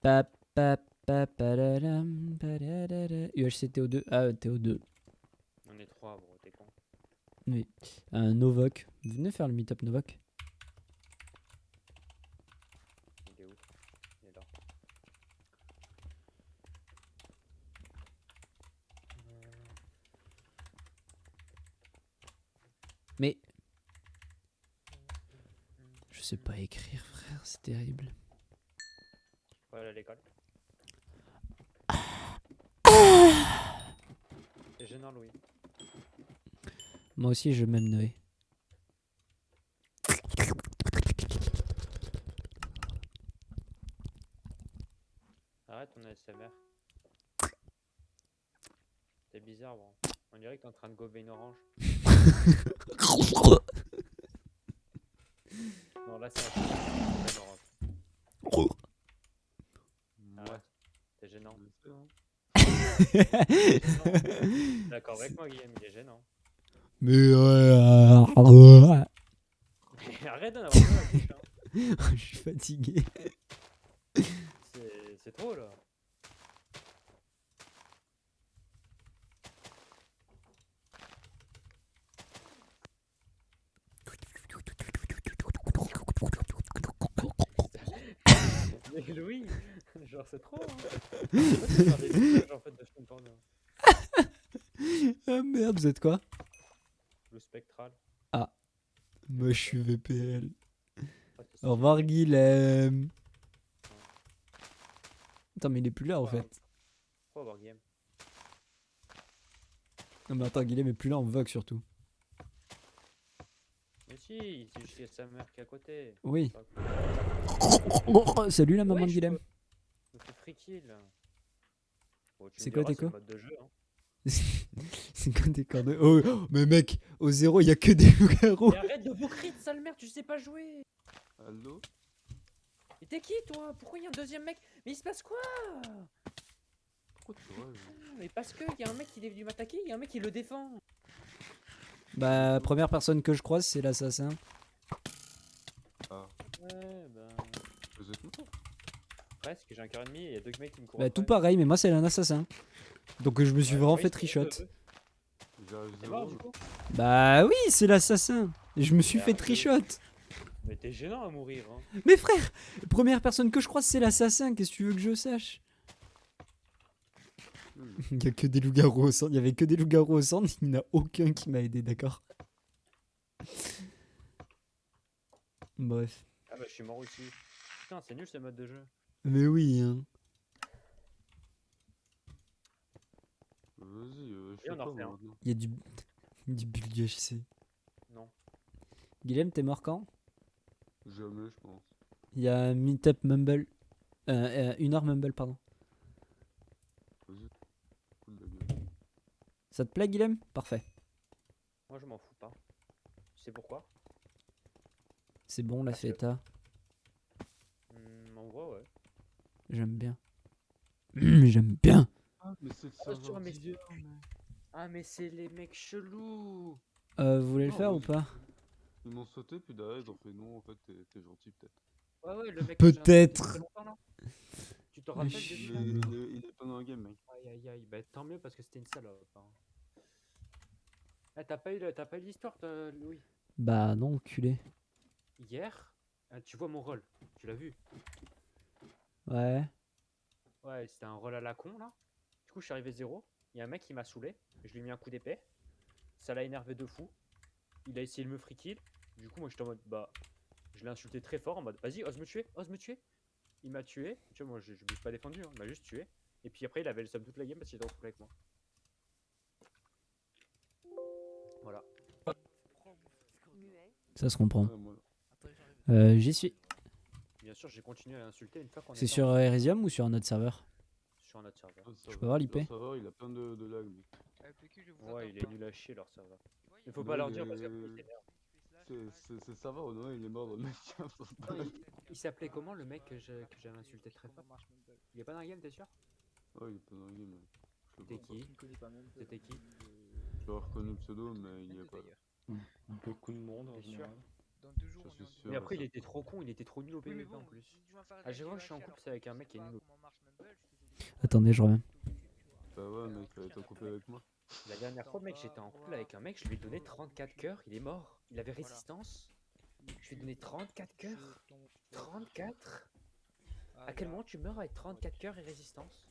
Pa, pa, pa, pararam, pararara. UHC TO2. Ah, TO2. On est 3, bro, t'es con. Oui. Novok. Venez faire le meet-up Novok. Il est où? Il est là. Mais. Je sais pas écrire, frère, c'est terrible. Faut aller à l'école. C'est gênant, Louis. Moi aussi, je m'aime Noé. Arrête ton ASMR. C'est bizarre, bro. On dirait que t'es en train de gober une orange. Non, là, c'est un gober une orange. Arrête. C'est gênant. D'accord avec moi, Guillaume, il est gênant. Mais Arrête d'en avoir plein la bouche, hein. je suis fatigué. C'est trop, là. Mais Louis, genre c'est trop, hein. Pourquoi tu faire des images en fait de film porno? Ah merde, vous êtes quoi? Le spectral. Ah, moi je suis VPL. Ah, c'est Au stylé. revoir Guilhem. Attends, mais il est plus là en fait. Pourquoi avoir game? Non mais attends, Guilhem est plus là en Vogue surtout. Mais si, c'est juste qu'il y a sa mère qui est à côté. Oui. C'est pas cool. Oh, salut la maman Ouais, de Guilhem. Je me fais free kill. Bon, tu me C'est quoi diras, tes c'est le quoi? mode de jeu, hein. C'est quoi tes coordonnées? Oh, oh, mais mec, au zéro, il y a que des loups-garous. Mais arrête de boucrit, sale merde, tu sais pas jouer. Allô? Et t'es qui toi? Pourquoi il y a un deuxième mec? Mais il se passe quoi? Pourquoi tu rêves? Mais parce que y a un mec qui est venu m'attaquer, il y a un mec qui le défend. Bah, première personne que je croise, c'est l'assassin. Ah, Ouais, bah. vous êtes morts? Presque, j'ai un cœur ennemi et il y a deux mecs qui me courent Bah, tout après. pareil, mais moi, c'est un assassin. Donc, je me suis Ouais, vraiment oui, fait c'est trichot. J'arrive T'es mort zéro. du coup? Bah, oui, c'est l'assassin. Et je me suis Mais fait arrête de- trichot. Mais t'es gênant à mourir, hein. Mais frère, première personne que je croise, c'est l'assassin. Qu'est-ce que tu veux que je sache? Il y a que des loups-garous au centre. Il y avait que des loups-garous au centre. Il n'y en a aucun qui m'a aidé, d'accord? Bref. Ah bah je suis mort aussi. Putain, c'est nul ce mode de jeu. Mais oui, hein. Vas-y, je Et sais on en pas refait moi un. maintenant. Il y a du bulle du HC. Non. Guilhem, t'es mort quand? Jamais, je pense. Il y a un meetup Mumble. 1 heure Mumble, pardon. Vas-y, fous de la gueule. Ça te plaît, Guilhem? Parfait. Moi je m'en fous pas. Tu sais pourquoi? C'est bon, la Parce que- feta. En vrai, ouais. J'aime bien. J'aime bien. Ah, mais c'est le Ah, serveur sûr, mais- d'hier, mec. Ah mais c'est les mecs chelous. Vous voulez le Non, faire ou vas-y. pas? Ils m'ont sauté, puis derrière, ils ont fait non, en fait, t'es gentil, peut-être. Ouais ouais, le mec que j'ai insulté Peut-être. il y a très longtemps, là. Tu te Mais rappelles de je- lui? Il est pas dans le game, mec. Aïe aïe aïe, bah tant mieux parce que c'était une salope, hein. Eh, t'as pas eu l'histoire, toi, Louis? Bah non, culé. Hier, tu vois mon rôle, tu l'as vu? Ouais. Ouais, c'était un rôle à la con là. Du coup, je suis arrivé 0. Il y a un mec qui m'a saoulé. Je lui ai mis un coup d'épée. Ça l'a énervé de fou. Il a essayé de me free kill. Du coup, moi j'étais en mode bah. Je l'ai insulté très fort en mode vas-y, ose me tuer, ose me tuer. Il m'a tué. Tu vois, moi je me suis pas défendu, hein. Il m'a juste tué. Et puis après, il avait le sub toute la game parce qu'il était en couple avec moi. Voilà. Ça se comprend. Ouais, moi. J'y suis. Bien sûr, j'ai continué à insulter une fois qu'on C'est était sur ensemble Elysium ou sur un autre serveur? sur un autre serveur. Je peux avoir l'IP? Le serveur, il a plein de lag, mec. Ouais, il est nul à chier leur serveur. Il faut Non, pas leur il dire est- parce qu'après ils s'énervent. C'est le serveur, au il est mort dans le mec. Non, il s'appelait comment le mec que j'avais insulté très fort? Il est pas dans la game, t'es sûr? Ouais, il est pas dans le game, mec. Je sais C'était pas. qui? C'était qui? J'ai reconnu le pseudo, mais il y est pas. Beaucoup de monde en T'es sûr? général. Dans 2 jours, J'en on est suis en sûr. Mais et après, il certain. était trop con, il était trop nul au Oui, mais PVP bon, en plus. si tu vas faire À chaque fois que je GH suis en alors couple, que c'est avec un tu mec qui sais est pas nul. comment marche Mumble, je te dis, Attendez, je reviens. Bah ouais, Alors, mec, t'es en couple avec moi. La dernière fois, mec, j'étais en couple avec un mec, je lui ai donné 34 cœurs, il est mort. Il avait Voilà. résistance. Je lui ai donné 34 cœurs. 34? À quel moment tu meurs avec 34 cœurs et résistance?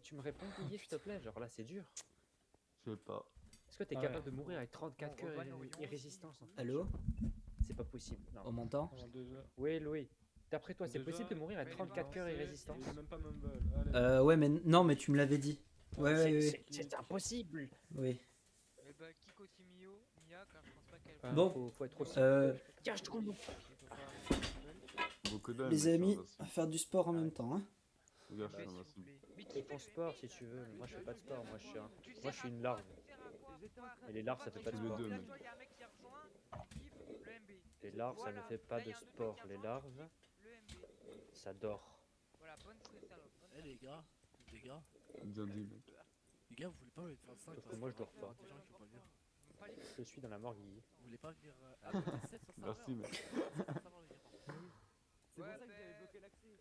Tu me réponds, Guigui, s'il te plaît? Genre là, c'est dur. Je sais pas. Est-ce que t'es Ah capable ouais. de mourir avec 34 Bon, cœurs Robin Orion et aussi, résistance du en coup. fait? Allô? C'est pas possible. Non. On m'entend? Oui, Louis. D'après toi, c'est Déjà, possible de mourir avec mais 34 cœurs et c'est- résistance? Il est même pas Mumble. Allez. Ouais, mais non, mais tu me l'avais dit. Ouais, C'est- ouais, ouais. c'est impossible! Oui. Eh bah, Kiko Simio, Mia, car je pense pas qu'elle. Enfin, Bon, faut être aussi. Tiens, je te compte. Beaucoup d'aime. Les amis, à faire du sport en même temps, hein. Regarde, Fais, je suis s'il vous invincible. plaît. Fais ton sport si tu veux. Moi, je fais pas de sport. Moi, je suis une larve. Et les larves, ça fait pas de Tous les sport. deux, mec. Les larves, ça ne fait pas de sport. Les larves, ça dort. Voilà, bonne salope. Eh les gars, Bien dit, mec. les gars, vous voulez pas mettre 25 Sauf que moi, je dors pas. Des gens qui vont pas venir. Je suis dans la mort, Guigui. Vous voulez pas venir à côté 7 sur serveur Merci, mec. Ça va, les gars, par contre. C'est pour ça que j'avais bloqué l'accès.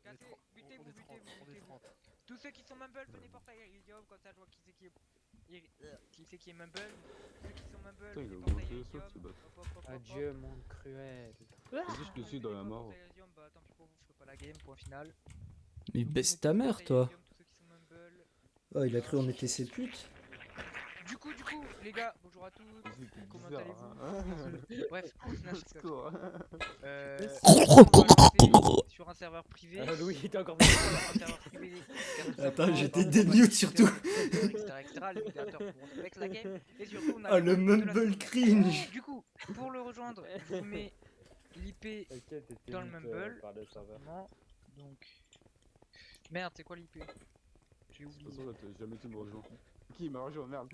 On est 30, Butez-vous, on est 30, on est butez-vous. 30. Tous ceux qui sont Mumble, venez portail Iridium, comme ça je vois qui c'est qui est. Qui c'est qui est Mumble. Ceux qui sont Mumble, Putain, il venez a portail augmenté le Iridium. saut, ce bâtard. Hop, hop, hop, hop, Adieu, hop. monde cruel. Vas-y, je te suis dans la Venez pas mort. portail Iridium, bah tant pis pour vous, je ferai pas la game, point final. Mais Donc, baisse venez ta tous mère, portail toi. Iridium, tous ceux qui sont Mumble. Oh, il a cru on était ses putes. Du coup, les gars, bonjour à tous. Vas-y, t'es Comment bizarre, allez-vous hein. Bref, point final, je rigole. Secours, hein. On va lancer sur un serveur privé. Ah, Louis, il était encore Un serveur privé, Attends, j'étais on démute va surtout. etc. Les modérateurs pourront avec la game. Et surtout, on a Oh, le le mode de la mumble semaine. cringe. Du coup, pour le rejoindre, je vous mets l'IP dans le Mumble. Non, donc. Merde, c'est quoi l'IP? J'ai De toute oublié. façon, là, t'as jamais tu me rejoins. Qui m'a rejoint, merde.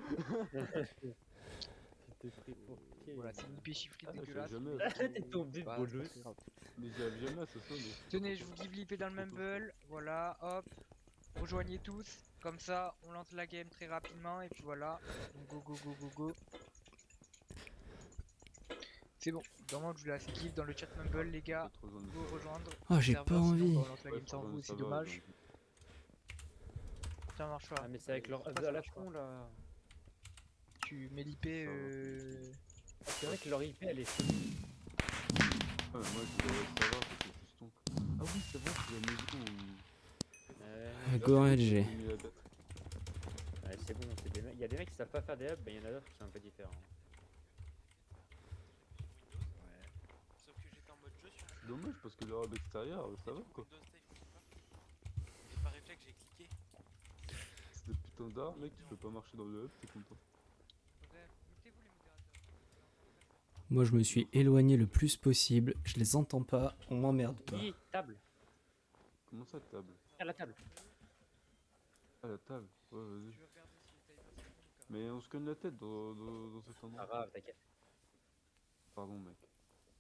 Voilà, c'est une IP chiffrée Ah, je dégueulasse. sais jamais. T'es tombé, Bah, bolos. c'est pas grave. Mais j'y arrive jamais à ce son. Tenez, je vous give l'IP dans le Mumble. Voilà, hop. Rejoignez tous. Comme ça, on lance la game très rapidement. Et puis voilà. Donc, go, go, go, go, go. C'est bon. Normalement, je vous laisse kiff dans le chat Mumble, les gars. Go rejoindre. Oh, j'ai Serveur, pas sinon, envie. bah, on lance la game sans vous, c'est dommage. Ça marche pas. Ah, mais c'est avec leur. Pourquoi À ça la marche pas con là. Tu mets l'IP. C'est vrai que leur IP elle est chelou. Ah, mais moi, je devrais savoir parce que c'est fiston. Ah oui, c'est vrai, c'est la musique où. Go LG. j'ai mis la tête. Ouais, c'est bon, c'est des mecs. Il y a des mecs qui savent pas faire des hubs, mais il y en a d'autres qui sont un peu différents. Sauf que j'étais en mode jeu sur C'est dommage parce que le hub extérieur, ça va quoi. Windows Safe Control. Et par réflexe, j'ai cliqué. C'est des putains d'art, mec, tu peux pas marcher dans le hub, t'es content. Bref, mutez-vous les modérateurs. Moi, je me suis éloigné le plus possible. Je les entends pas. On m'emmerde pas. Qui table? Comment ça, table? À la table. Ah, la table. Ouais, Je vas-y. vais regarder si le timer c'est bon. Mais on se cogne la tête dans cet Pas endroit. grave, t'inquiète. Pardon, mec.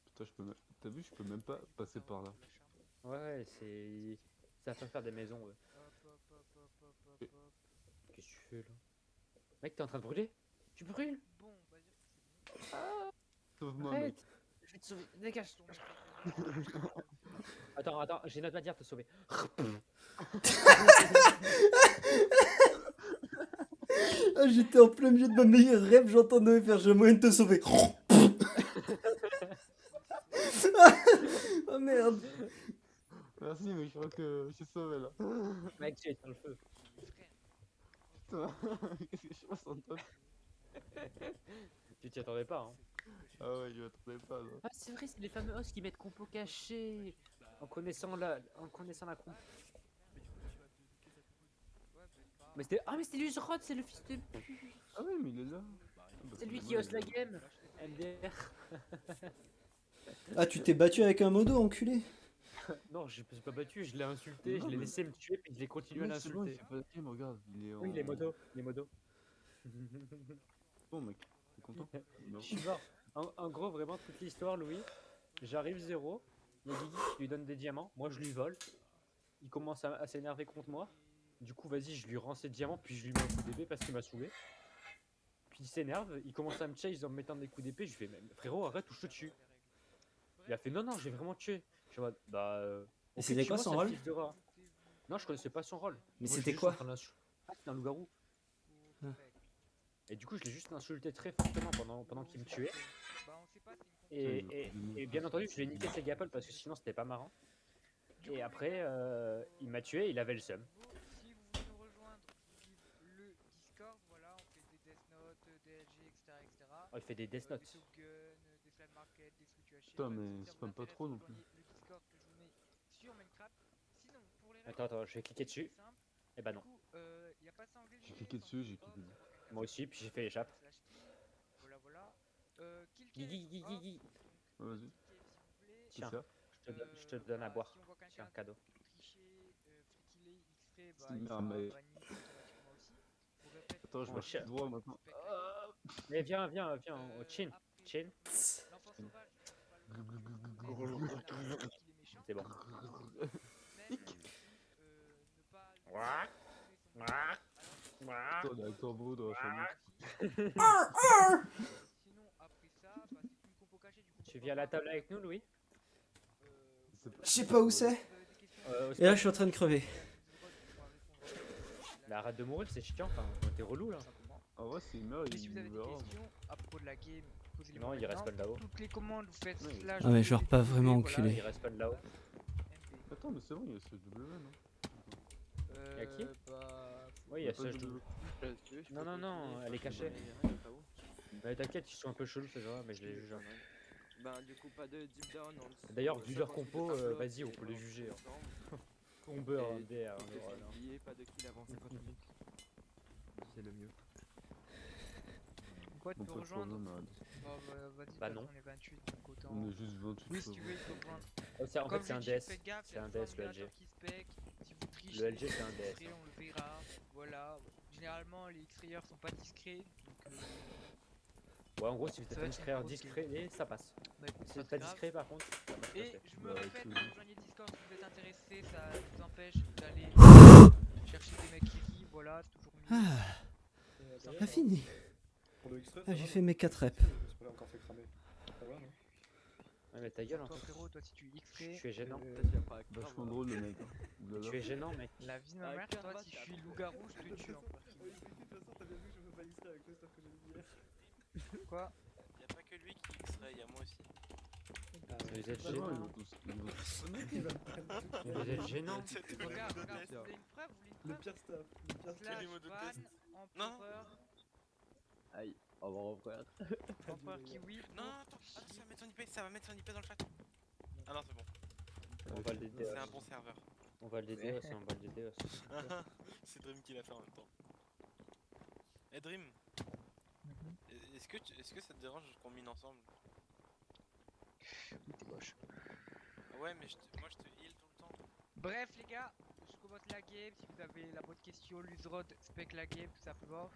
Putain, je peux même. T'as vu, je peux même pas passer par là. Ouais, c'est. Ça va faire des maisons. Ouais. Hop, hop, hop, hop, hop, hop, hop. Qu'est-ce que tu fais là? Mec, t'es en train de brûler? Tu brûles? Bon, on va dire que c'est bon. Sauve-moi, mec. Arrête! Je vais te sauver, dégage! Attends, j'ai une autre manière de te sauver. Ah, j'étais en plein milieu de ma meilleure rêve. J'entendais faire. J'ai moyen de te sauver. Oh merde. Merci, mais je crois que je suis sauvé là. Mec, tu éteins le feu. Putain, qu'est-ce que je passe en toi? Tu t'y attendais pas, hein? Ah ouais, je m'attendais pas là. Ah, c'est vrai, c'est les fameux hosts qui mettent compo caché. En connaissant la compo. Mais c'était. Ah, mais c'était Luzrod, c'est le fils de pute. Ah oui, mais il est là. C'est lui qui host la game. MDR. Ah, tu t'es battu avec un modo, enculé. Non, je me suis pas battu, je l'ai insulté, Non, je l'ai mais- laissé me tuer, puis je l'ai continué à Mec, c'est bon, il l'insulter. fait pas de game, regarde. Il est en. Oui, les modos, les modos. Bon, mec, t'es content? Non. Je suis mort. En gros, vraiment, toute l'histoire, Louis. J'arrive 0, il y a Guigui qui lui donne des diamants, moi je lui vole. Il commence à s'énerver contre moi. Du coup, vas-y, je lui rends ses diamants, puis je lui mets un coup d'épée parce qu'il m'a saoulé. Puis il s'énerve, il commence à me chase en me mettant des coups d'épée. Je fais, mais frérot, arrête ou je te tue. Il a fait non, non, j'ai vraiment tué. Je suis en mode, bah. Et ok, c'était quoi tue-moi, son sale rôle? fils de rat. Non, je connaissais pas son rôle. Mais Moi, c'était j'étais juste quoi? en train Ah, c'était un loup-garou. Ah. Et du coup, je l'ai juste insulté très fortement pendant qu'il me tuait. Bah, on sait pas, c'est une Et bien entendu, je lui ai niqué ses gapples parce que sinon, c'était pas marrant. Et après, il m'a tué, il avait le seum. Si vous voulez nous rejoindre, vous vivez le Discord, voilà, on fait des Death Note, DLG, etc. etc. Oh, il fait des death Des notes. Top Gun, des Slime Market, des Switch UHC. Putain, voilà, mais si ça vous spam pas intéresse, trop non plus. rejoignez le Discord que je vous mets sur Minecraft. Sinon, pour les règles, Attends, je vais cliquer dessus. c'est simple. Et bah Du non. coup, y a pas ça anglais. J'ai cliqué dessus, j'ai cliqué dessus. Moi aussi, puis j'ai fait échappe. Voilà, voilà. Kill Guigui, Cave guigui, off, guigui. Ouais, vas-y, Kill Cave, s'il vous plaît. c'est Tiens, ça. je te donne à boire. Si on voit C'est quelqu'un un cadeau. tricher, free killer, X-ray, bah C'est il une sera merde, mais- banni automatiquement aussi. Vous répète, Attends, je Oh, vais chien. droit maintenant. Mais viens, chin. Chin. l'enfant sauvage, C'est bon. Attends, il y a un corbeau dans la famille. Sinon, après ça, bah, c'est une compo cachée, du coup. Tu viens à la table avec nous, Louis? Je sais pas où c'est. Et là, je suis en train de crever. Mais arrête de mourir, c'est chiant. Enfin, t'es relou là. En vrai, s'il meurt, Et si vous avez il des verra. questions à propos de la game, posez-les Non, il reste pas là-haut. Toutes les commandes, vous faites slash. Ah, mais genre pas vraiment voilà, enculé. Il reste pas là-haut. Attends, mais c'est bon, il y a ce W, non? Y'a qui Bah. Oui, il y a ça. Non, elle est cachée. Mais t'inquiète, ils sont un peu chelous ces gens-là, mais je les juge. Bah, du coup, pas de deep down. D'ailleurs, vu leur compo, vas-y, on peut les juger. Comber, MDR, Pas de kill avant 50 minutes. C'est le mieux. Quoi, tu On peux peut rejoindre? prendre un- Vas-y, Bah non. on est 28, donc autant. On est juste 28. Oui, si ça tu va. veux, il faut rejoindre. En fait, Comme c'est un je dis, DS. faites gaffe, C'est un il y a DS, toujours le un LG. ordinateur qui spec. Si vous trichez, Le LG, c'est un DS. X-ray, on le verra. Voilà. Généralement, les X-rayers sont pas discrets. Donc, Ouais, en gros, si vous Ça êtes va un être une discret, grosse discret, ça passe. bah écoute, Si pas vous êtes pas grave. discret, par contre, ça va pas Et passer. je me Bah, répète, c'est- rejoignez Discord si vous êtes intéressé, ça vous empêche d'aller chercher des mecs qui vivent, voilà, c'est toujours mieux. Ah, pas fini. Pour le extrait, Ah, j'ai fait mes 4 reps. C'est pas encore fait cramer. Ça va, non? Ouais, mais ta gueule, en Toi fait. frérot, toi si tu X-ray, Tu es gênant. Vachement drôle le mec. Oulala. Tu es gênant, mec. la vie de ma mère, toi si je suis loup-garou, je te tue en fait. De toute façon, t'as bien vu que je me fais pas extrait avec l'histoire que j'ai dit hier. Quoi? Y'a pas que lui qui X-ray, y'a moi aussi. Vous êtes C'est bon, gênant. ils vont Vous êtes gênant. Regarde, vous voulez une preuve? Vous voulez Le une preuve? pire stuff. Le pire stuff. Slash les mots de ban, test. empereur, Aïe, au revoir, frère. empereur kiwi, Non, attends, ça va mettre son IP, ça va mettre son IP dans le chat. Ah non, c'est bon. On va le DDoS. C'est un bon serveur. On va le DDoS, on va le DDoS. C'est Dream qui l'a fait en même temps. Eh Dream, est-ce que ça te dérange qu'on mine ensemble? oui t'es moche. Ah ouais, mais moi je te heal tout le temps. Bref les gars, je commence la game, si vous avez la bonne question, Luzrod, spec la game, tout simplement.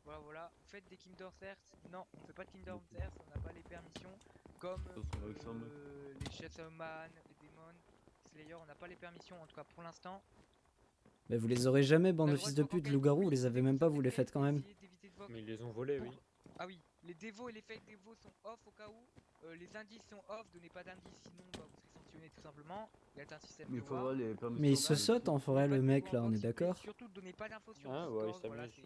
Voilà, voilà. Vous faites des Kingdom Hearts? Non, on fait pas de Kingdom Hearts, on n'a pas les permissions. Comme Ça sera Alexandre. les Shadow Man, les Demon, Slayer, on n'a pas les permissions, en tout cas pour l'instant. Mais vous les aurez jamais, bande T'as de le droit fils de pute, invoquer loup-garou, oui, vous les avez dès que même pas, vous vous les avez faites quand même. essayé d'éviter de vote. Mais ils les ont volés, oui. Ah oui, les dévos et les fake dévos sont off au cas où. Les indices sont off, donnez pas d'indices sinon bah, vous serez sanctionné tout simplement. Il y a un système Mais de il faudra voir. les permissions. Mais il se saute en forêt, le mec, là, on est d'accord? Surtout donnez pas d'infos sur Ah, Discord, ouais, il voilà, s'amuse.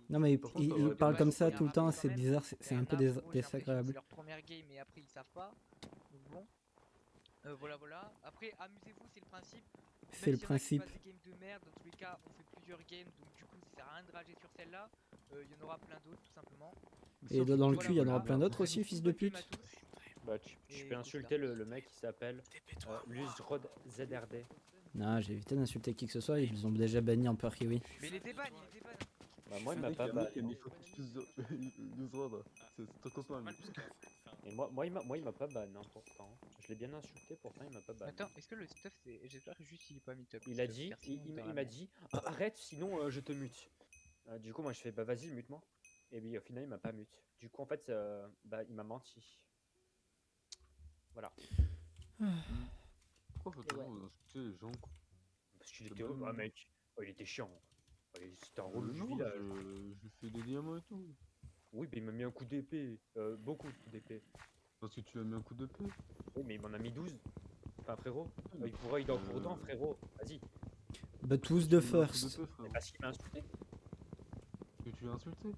Non, mais Par contre, il ouais, parle comme ça il y a tout le un temps, rappel c'est quand même. bizarre, c'est un peu J'ai l'impression que c'est désagréable. leur première game et après ils savent pas. Donc bon. Voilà, voilà. Après, amusez-vous, c'est le principe. C'est le principe. Même s'il y en a qui fassent des games de merde, dans tous les cas, on fait plusieurs games, donc du coup, ça sert à rien de rager sur celle-là. Il y en aura plein d'autres, tout simplement. Et dans le Voilà, cul, il y en aura voilà. plein d'autres aussi, fils de Bonne game pute. à tous. Bah, tu Et peux insulter le mec qui s'appelle TP-toi. Luzrod ZRD. Non, j'ai évité d'insulter qui que ce soit, ils ont déjà banni Empereur Kiwi. Mais les débats, il est débat. Bah, moi, il Le m'a mec, pas il y a un mec ban. qui a mis nous rendre. C'est ton copain, lui. Et moi, il m'a pas ban, hein, pourtant. Je l'ai bien insulté, pourtant, il m'a pas ban. Attends, est-ce que le stuff c'est. J'espère que juste il est pas mis top. Il a dit, il m'a dit, arrête, sinon je te mute. Du coup, moi, je fais, bah vas-y, mute-moi. Et puis, au final, il m'a pas mute. Du coup, en fait, bah, il m'a menti. Voilà. Pourquoi faut toujours insulter les gens, quoi? Parce qu'il C'est était, bon. ah mec, oh, il était chiant. Oh, c'était un rôle du Non, village. je fais des diamants et tout. Oui, mais il m'a mis un coup d'épée. Beaucoup de coups d'épée. De parce que tu lui as mis un coup d'épée. Oui, mais il m'en a mis 12. Enfin, frérot, il pourrait il est en cours dedans, frérot. Vas-y. But who's Tu the lui as mis un coup first? d'épée, Mais frérot. parce qu'il m'a insulté. Que tu l'as insulté.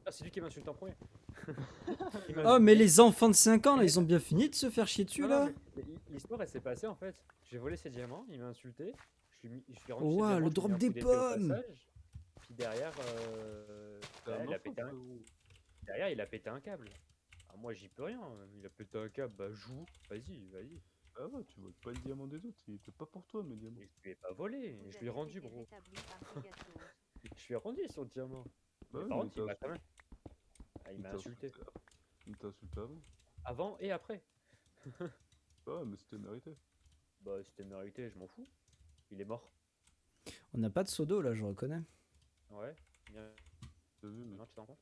Ah, c'est lui qui m'a insulté en premier. Il m'a Oh, mais insulté. les enfants de 5 ans, là, ils ont bien fini de se faire chier dessus, Non, là. non, mais l'histoire, elle s'est passée en fait. J'ai volé ses diamants, il m'a insulté. Je lui ai rendu Oh, ses wow, diamants, le je lui ai drop mis un des coup d'épée au pommes. passage. Puis derrière, T'es ouais, un il a enfant, pété un... frérot. derrière, il a pété un câble. Ah, moi, j'y peux rien. Il a pété un câble, bah joue. Vas-y, vas-y. Ah ouais, tu voles pas le diamant des autres, il était pas pour toi, mes diamants. Et je lui ai pas volé, je lui ai rendu, bro. Je lui ai rendu son diamant. Bah Mais ouais, par mais contre, il m'a t'as quand même. Ah, il m'a insulté. Il t'a insulté avant. Avant et après. Bah ouais, mais c'était mérité. Bah, c'était mérité, je m'en fous. Il est mort. On n'a pas de seau d'eau, là, je reconnais. Ouais. Bien. T'as vu, mec. Non, tu t'en compte?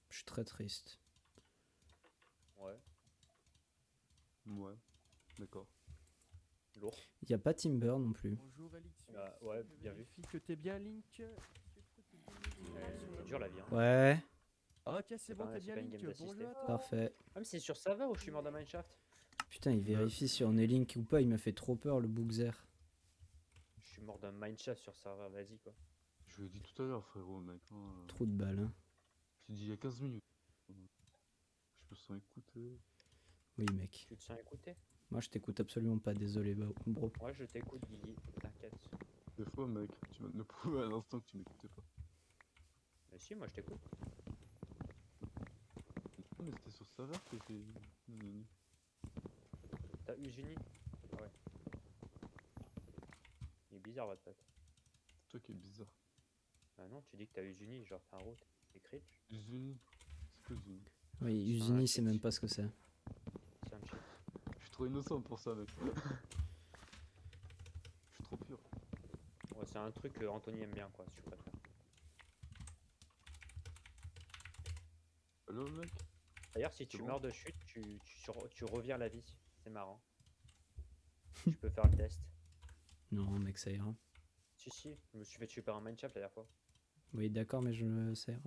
Je suis très triste. Ouais. Ouais, d'accord. Lourd. Il y a pas Timber non plus. Bonjour Elixir. Ah, ouais, je bien vu. vérifie que t'es bien Link. C'est dur la vie. Hein. Ouais, Ok, c'est bon, pas- t'es c'est bien pas une Link. game d'assisté. Bonjour à toi. parfait. Ah, mais c'est sur Sava ou je suis mort dans Mineshaft? Putain, il vérifie si on est Link ou pas, il m'a fait trop peur, le Bookzer. Je suis mort d'un Mineshaft sur Sava, vas-y quoi. Je lui ai dit tout à l'heure, frérot, mec. Hein. Trou de balle, hein. Je t'ai dit il y a 15 minutes. Je me sens écouté. Oui, mec. Tu te sens écouté? Moi, je t'écoute absolument pas, désolé, bro. Ouais, je t'écoute, Guigui, t'inquiète. Des fois, mec, tu viens de me prouver à l'instant que tu m'écoutais pas. Mais si, moi je t'écoute. Ah, mais c'était sur Savard que t'es. T'as Usuni? Ouais. Il est bizarre votre pote. C'est toi qui est bizarre. Bah non, tu dis que t'as Usuni, genre t'as un route. C'est crit, Zuni. C'est quoi Zuni? Oui, C'est un Usini, c'est cheat. même pas ce que c'est. c'est un cheat. Je suis trop innocent pour ça, mec. Je suis trop pur. Ouais, c'est un truc que Anthony aime bien quoi, si tu préfères. Allô, mec? D'ailleurs, si C'est tu bon meurs de chute, tu reviens à la vie. C'est marrant. Tu peux faire le test. Non, mec, ça ira. Si, si, je me suis fait tuer par un Mineshaft la dernière fois. Oui, d'accord, mais ça ira.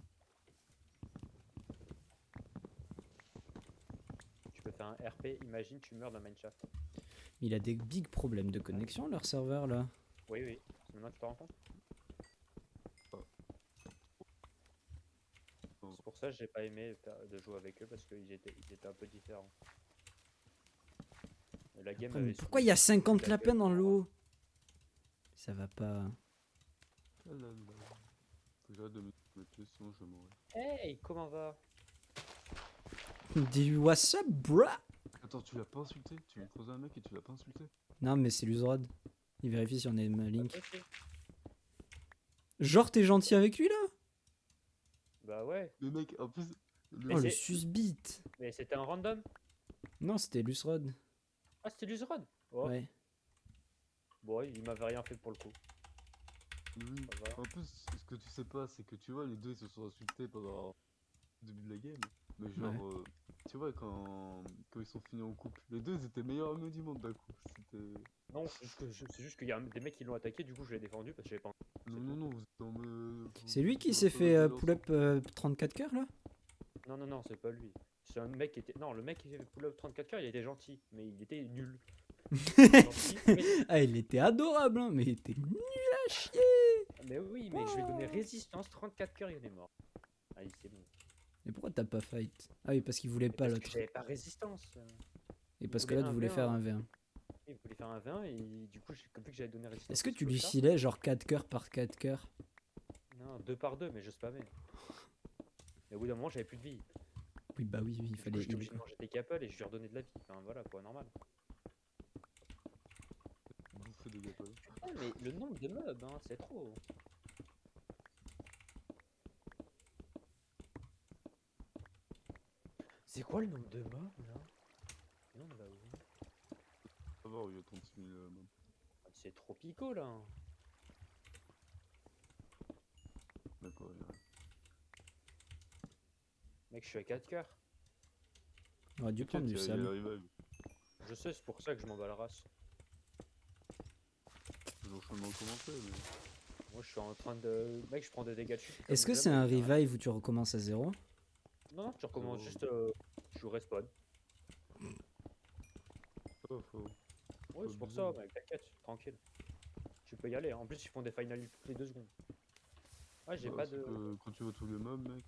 Tu peux faire un RP, imagine tu meurs d'un Mineshaft. Il a des big problèmes de connexion, leur serveur, là. Oui, oui. Maintenant tu te rends compte? C'est pour ça que j'ai pas aimé de jouer avec eux parce qu'ils étaient un peu différents. Et la game Après, mais avait pourquoi saoulé. il y a 50 La lapins gueule. dans l'eau? Ça va pas. Ah là là. Faut que j'arrête de me tuer, sinon je mourrai. Hey, comment va? Dis what's up, bruh? Attends, tu l'as pas insulté? Tu viens de croiser un mec et tu l'as pas insulté? Non, mais c'est l'Uzrod. Il vérifie si on est Link. Ok. Genre, t'es gentil avec lui, là? Bah ouais, Mais mec, en plus. Mais Oh, le c'est- susbite. mais c'était un random. Non, c'était Lusrod. Ah, c'était Luzrod. Oh. Ouais. Bon, ouais, il m'avait rien fait pour le coup. Oui. Ça va. En plus, ce que tu sais pas, c'est que tu vois, les deux ils se sont insultés pendant le début de la game. Mais genre, tu vois, quand ils sont finis en couple, les deux ils étaient meilleurs amis du monde d'un coup. C'était. Non, c'est juste qu'il y a des mecs qui l'ont attaqué, du coup je l'ai défendu parce que j'avais pas. Non, non, non, vous êtes en mode. C'est lui qui vous s'est êtes en fait mode pull-up 34 cœurs, là? Non, non, non, c'est pas lui. C'est un mec qui était. Non, le mec qui fait pull-up 34 coeurs, il était gentil, mais il était nul. Gentil, mais... Ah, il était adorable, hein, mais il était nul à chier. mais oui, mais je lui ai donné résistance 34 coeurs, il est mort. Allez, c'est bon. Mais pourquoi t'as pas fight? Ah oui, parce qu'il voulait pas Parce que l'autre. j'avais pas résistance. Et parce que voulait l'autre un voulait V1. faire un V1. Il voulait faire un 20 et du coup, vu que j'avais donné résistance. Est-ce que au tu lui clochard- filais genre 4 cœurs par 4 cœurs? Non, 2 par 2, mais je spammais. Et au bout d'un moment, j'avais plus de vie. Oui, bah oui, il Du coup, fallait j'étais heal, obligé de quoi. manger des capels et je lui redonnais de la vie. Enfin voilà, quoi, normal. Bouffer des gâteaux. Ah, mais le nombre de mobs, hein, c'est trop. C'est quoi le nombre de mobs là? Non, on va où? Ça va, il y a 36 000 mobs. C'est trop pico là. D'accord, il y a rien. Mec, je suis à 4 cœurs. On aurait dû prendre du Il y a sable. revive. Je sais, c'est pour ça que je m'en bats la race. Toujours chaudement commencé, mais. Moi, je suis en train de. Mec, je prends des dégâts de chute. Est-ce comme que c'est jamais, un hein. revive où tu recommences à 0? Non, non, tu recommences Zéro. juste. Je respawn. pas, faut. Ouais, c'est pour ça, mec, t'inquiète, tranquille. Tu peux y aller. En plus, ils font des finals toutes les 2 secondes. Ouais, j'ai Bah, pas c'est de. que quand tu vois tous les mobs, mec.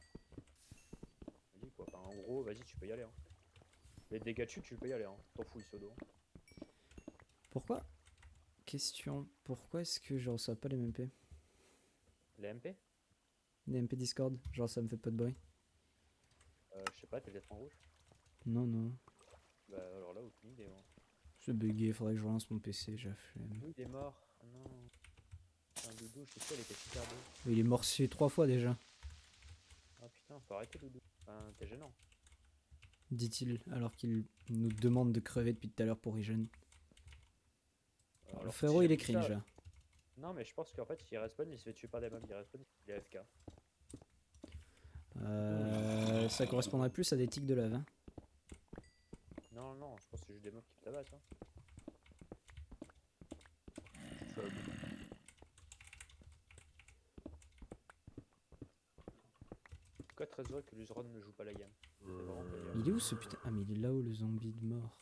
Vas-y, quoi. Enfin, en gros, vas-y, tu peux y aller. Hein. Les dégâts de chute, tu peux y aller. Hein. T'en fous, ils se dos. Pourquoi? Question. Pourquoi est-ce que je reçois pas les MP? Les MP Les MP Discord? Genre ça me fait pas de bruit. Je sais pas, t'es peut-être en rouge. Non, non. Bah, alors là, aucune idée. Hein. C'est bugué, faudrait que je relance mon PC, j'ai la flemme. Oui, il est mort. Ah non. C'est un doudou, je suis sûr, il était super beau. Mais il est mortier 3 fois déjà, Ah putain, faut arrêter, doudou. Enfin, t'es gênant. dit-il, alors qu'il nous demande de crever depuis tout à l'heure pour regen. Le Alors, frérot si il est j'ai dit ça- cringe là. Non, mais je pense qu'en fait, il respawn, il se fait tuer par des mobs, il respawn, il est AFK. Ça correspondrait plus à des tics de lave. Hein. Non, non, je pense que c'est juste des mobs qui te tabassent. Hein. Ça, En tout cas, très heureux que Luzron ne joue pas la game. C'est vraiment plaisir. Il est où ce putain? Ah mais il est là-haut le zombie de mort.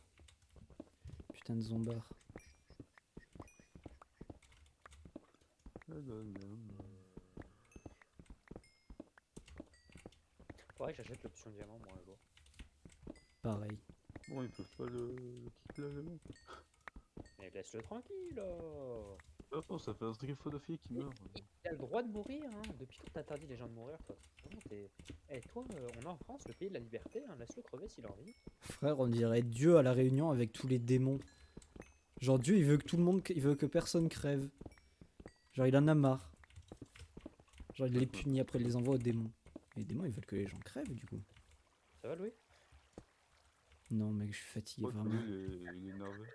Putain de zombard. Faudrait que j'achète l'option diamant, moi, un jour. Pareil. Bon, ils peuvent pas le kick là, les mecs. Mais laisse-le tranquille, là. Attends, ça fait un stream de fille qui meurt. Il a le droit de mourir, hein. Depuis quand t'interdis les gens de mourir, toi? Vraiment, t'es. Eh, toi, on est en France, le pays de la liberté, hein. Laisse-le crever s'il a envie. Frère, on dirait Dieu à la Réunion avec tous les démons. Genre Dieu il veut que tout le monde, il veut que personne crève. Genre il en a marre. Genre il les punit après il les envoie aux démons. Et les démons ils veulent que les gens crèvent du coup. Ça va, Louis? Non mec je suis fatigué Ouais, vraiment. il est énervé.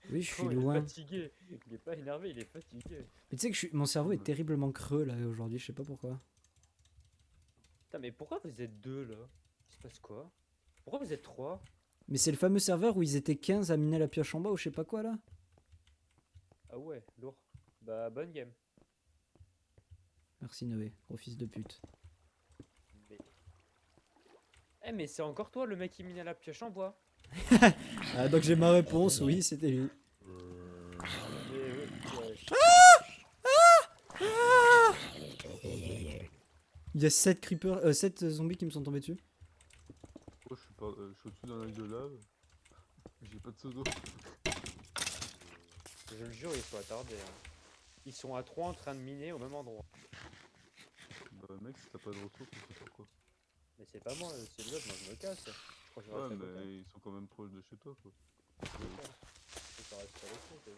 Oui je suis Oh, il est loin. fatigué. Il est pas énervé, il est fatigué. Mais tu sais que mon cerveau est terriblement creux là aujourd'hui, je sais pas pourquoi. Putain, mais pourquoi vous êtes deux là? Il se passe quoi? Pourquoi vous êtes trois? Mais c'est le fameux serveur où ils étaient 15 à miner la pioche en bas ou je sais pas quoi là. Ah ouais, lourd. Bah, bonne game. Merci Noé, gros fils de pute. Mais... Eh, mais c'est encore toi le mec qui mine à la pioche en bois. Ah donc j'ai ma réponse, oui c'était lui. Il y a 7 creepers, 7 zombies qui me sont tombés dessus. Moi, je suis au-dessus d'un lac de lave. J'ai pas de pseudo. Je le jure, ils sont attardés. Hein. Ils sont à trois en train de miner au même endroit. Bah, mec, si t'as pas de ressources, on fait quoi? Mais c'est pas moi, c'est les autres, moi je me casse. Je crois que je Ouais, reste à côté. mais ils sont quand même proches de chez toi, quoi. Ça reste pas les t'as vu.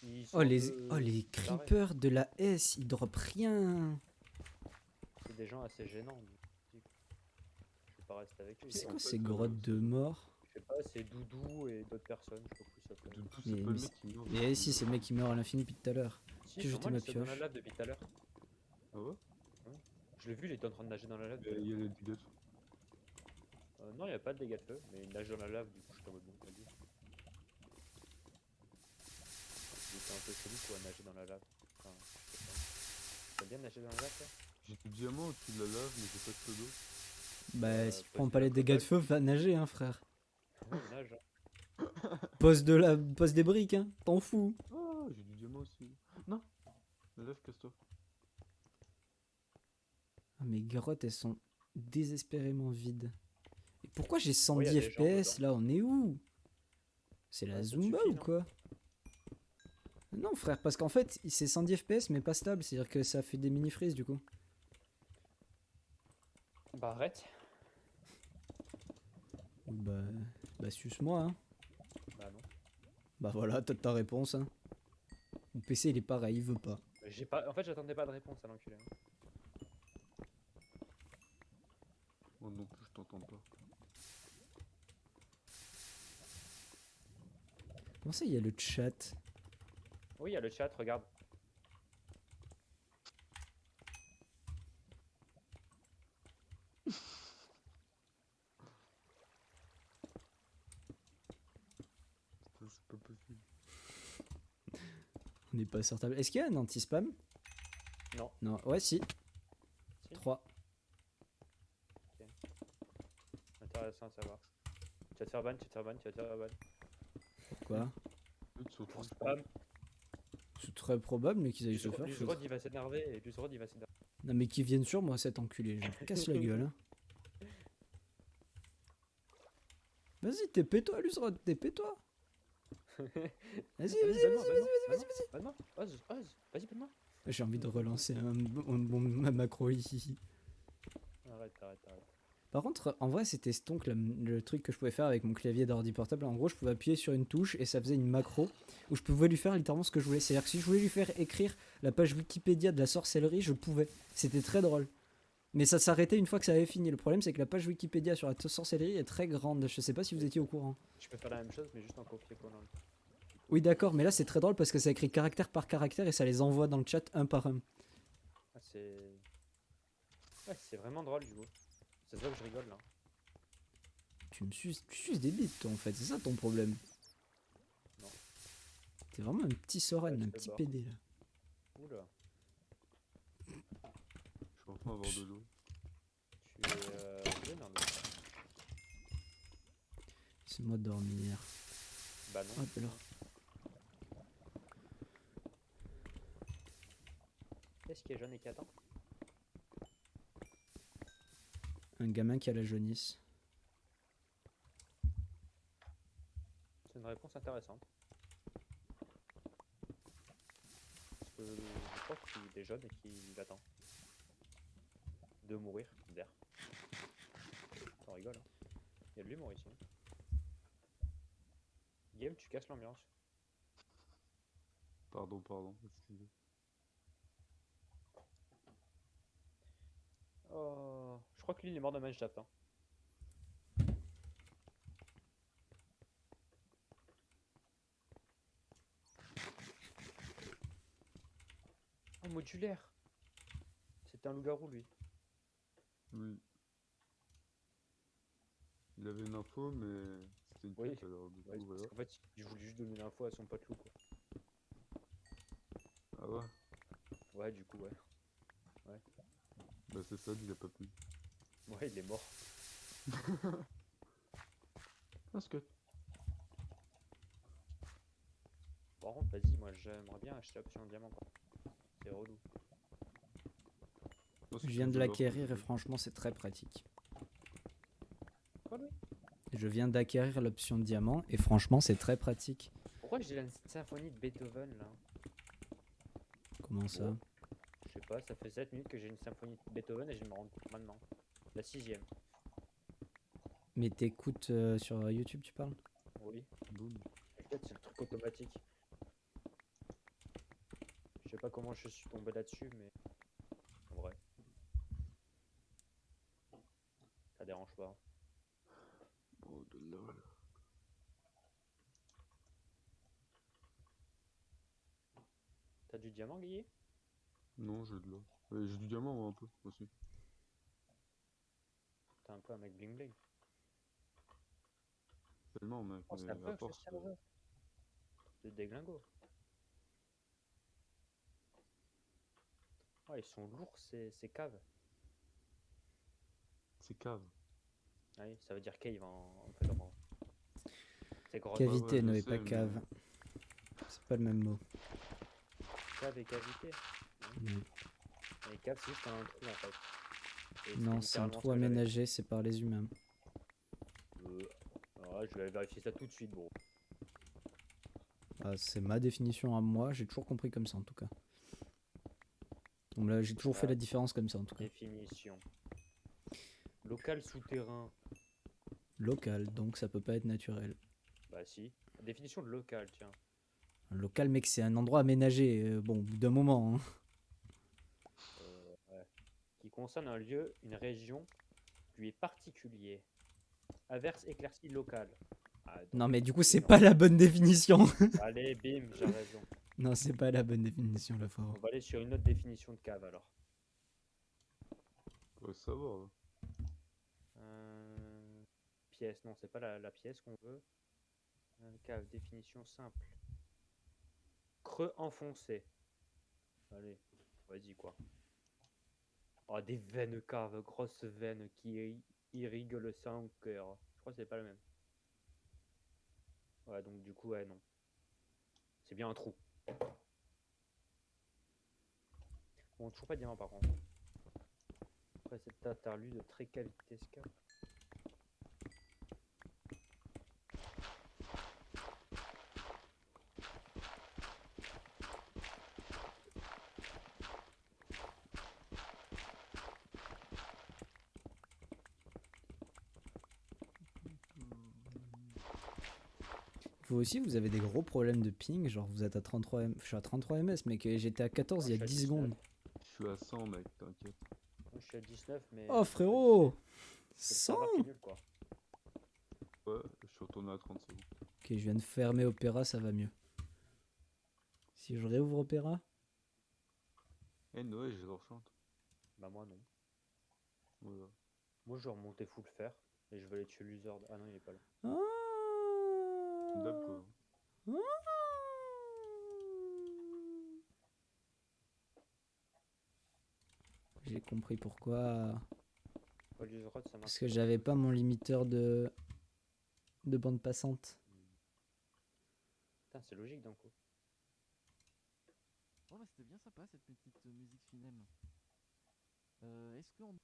Ils sont Oh un les, peu oh les tarés. creepers de la S, ils drop rien. C'est des gens assez gênants. Je vais pas rester avec eux. C'est en quoi fait, ces grottes de mort? Je sais pas, c'est Doudou et d'autres personnes, je sais pas plus ça s'appelle. Doudou, c'est Mais- pas le mais mec qui meurt. Mais si c'est le mec qui meurt à l'infini depuis tout à l'heure. Si, J'ai sur jeté moi, ma il se dans la pioche. lave depuis tout à l'heure. Ah ouais? Je l'ai vu, il était en train de nager dans la lave. Il y a les dégâts. Non, il n'y a pas de dégâts de feu, mais il nage dans la lave, du coup, je suis en mode bon, vas-y. Il était un peu chelou quoi, nager dans la lave. Enfin, je sais pas. T'as bien nager dans la lave, toi? J'ai du diamant au-dessus de la lave, mais j'ai pas de pseudo. Bah si tu pose prends du pas les lac dégâts de contact. feu, va nager hein frère. Ouais, il nage. Hein. Pose des briques hein, t'en fous. Ah, j'ai du diamant aussi. Non! La lave, casse-toi. Ah, mes grottes elles sont désespérément vides. Et pourquoi j'ai 110 Ouais, y a des gens FPS dedans. là, on est où? C'est la Ouais, ça te Zumba suffit, ou non quoi? Non frère, parce qu'en fait c'est 110 FPS mais pas stable, c'est à dire que ça fait des mini freeze du coup. Bah arrête. Bah suce-moi hein. Bah non. Bah voilà, t'as ta réponse hein. Mon PC il est pareil, il veut pas. J'ai pas... En fait, j'attendais pas de réponse à l'enculé. Hein. Moi non plus, je t'entends pas. Comment ça il y a le chat? Oui, il y a le chat, regarde. Putain, c'est pas possible. On n'est pas sur table. Est-ce qu'il y a un anti-spam? Non. Non, ouais si. Si. 3. Intéressant à savoir. Tu vas te faire ban, tu vas te faire ban, tu vas te faire ban. Quoi? Surtout, Pour je pense. spam. C'est très probable qu'ils aillent se faire Luzrod foutre. il va s'énerver et Luzrod il va s'énerver. Non mais qu'ils viennent sur moi cet enculé, je me casse la gueule. Hein. Vas-y, TP-toi Luzrod, TP-toi. Vas-y, vas-y. Banne-moi, ose, vas-y, banne-moi. J'ai envie de relancer un bon macro ici. Arrête. Par contre, en vrai, c'était stonk le truc que je pouvais faire avec mon clavier d'ordi portable. En gros, je pouvais appuyer sur une touche et ça faisait une macro où je pouvais lui faire littéralement ce que je voulais. C'est-à-dire que si je voulais lui faire écrire la page Wikipédia de la sorcellerie, je pouvais. C'était très drôle. Mais ça s'arrêtait une fois que ça avait fini. Le problème, c'est que la page Wikipédia sur la sorcellerie est très grande. Je sais pas si vous étiez au courant. Je peux faire la même chose mais juste en copier-coller. Oui, d'accord, mais là, c'est très drôle parce que ça écrit caractère par caractère et ça les envoie dans le chat un par un. Ah, c'est... Ouais, c'est vraiment drôle du coup. Ça se voit que je rigole là. Tu suces des bites, toi, en fait. C'est ça ton problème. Non. T'es vraiment un petit Soren, Ouais, un tu fais petit bord. PD, là. Oula. Je suis enfin avoir de l'eau. Tu es... bien dans le... C'est moi de dormir. Bah non. Hop là. Qu'est-ce qui est jeune et qui attend? Un gamin qui a la jaunisse. C'est une réponse intéressante. Parce que je crois qu'il est jeune et qu'il attend. De mourir d'air. On rigole. Hein. Il y a de l'humour ici. Game, tu casses l'ambiance. Pardon, excusez. Oh, je crois que lui il est mort de Minecraft. Hein. Oh, modulaire. C'était un loup-garou lui. Oui. Il avait une info, mais c'était une Oui. pute, alors du coup, Ouais, voilà. parce qu'en fait, il voulait juste donner l'info à son pote loup quoi. Ah ouais? Ouais, du coup, ouais. Bah c'est ça, il a pas pu. Ouais, il est mort. Parce que... Par contre, vas-y, moi j'aimerais bien acheter l'option diamant quoi. C'est relou. Je viens de l'acquérir et franchement, c'est très pratique. Quoi lui? Je viens d'acquérir l'option diamant et franchement, c'est très pratique. Pourquoi j'ai la symphonie de Beethoven là? Comment ça? Ouais. Je sais pas, ça fait 7 minutes que j'ai une symphonie de Beethoven et je me rends compte maintenant. La 6ème. Mais t'écoutes sur YouTube, tu parles? Oui. Boum. Peut-être c'est le truc automatique. Je sais pas comment je suis tombé là-dessus, mais en vrai. Ça dérange pas. Oh de lol. T'as du diamant, Guillet? Non, j'ai de l'eau. J'ai du diamant, moi, un peu, aussi. T'es un peu un mec bling bling. Tellement, mec, Oh, c'est mais un à peu ce force... serveur. C'est déglingo. Oh, ils sont lourds ces caves. C'est cave. Oui, ça veut dire cave en fait. C'est grotte. Cavité, ouais, je non mais sais, pas mais- cave. C'est pas le même mot. Cave et cavité. Non, Et cave, c'est juste un trou en fait. Et Non, c'est c'est un littéralement trou ce que j'avais. aménagé, c'est par les humains. Alors là, je vais aller vérifier ça tout de suite, bro. Ah, c'est ma définition à moi, j'ai toujours compris comme ça en tout cas. Donc là, j'ai toujours fait la différence comme ça en tout cas. Définition. Local souterrain. Local, donc ça peut pas être naturel. Bah si. Définition de local, tiens. Un local, mec, c'est un endroit aménagé. Bon, au bout d'un moment. Hein. Ouais. Qui concerne un lieu, une région, lui est particulier. Averse éclaircie locale. Ah, donc, Non, mais du coup, c'est non. pas la bonne définition. Allez, bim, j'ai raison. Non, c'est pas la bonne définition, la On fort. va aller sur une autre définition de cave alors. Faut savoir, là. Pièce, non, c'est pas la pièce qu'on veut. Cave, définition simple. Creux enfoncé. Allez, vas-y quoi. Oh, des veines caves, grosses veines qui irriguent le sang au cœur. Je crois que c'est pas le même. Ouais, donc du coup, ouais, non. C'est bien un trou. Bon, toujours pas de diamant par contre. Après, cette tatarlu de très qualitesque. Vous aussi, vous avez des gros problèmes de ping. Genre, vous êtes à 33 je suis à 33 ms, mais que j'étais à 14 il y a Moi, je 10 suis à 19. secondes. Je suis à 100, mec, t'inquiète. Moi, je suis à 19, mais. Oh frérot, C'est le 100. serveur qui est nul, quoi. Ouais, je suis retourné à 30 secondes. Ok, je viens de fermer Opera, ça va mieux. Si je réouvre Opera, Eh, Noé, je l'enchante. Bah, moi, non. Voilà. Moi, je vais remonter full fer. Et je vais aller tuer Luzard. Ah non, il est pas là. D'hab, quoi. J'ai compris pourquoi. Ouais, Luzard, ça marche. Parce que j'avais pas mon limiteur de bande passante. Putain, c'est logique d'un coup. Oh, mais c'était bien sympa cette petite musique finale. Est-ce qu'on.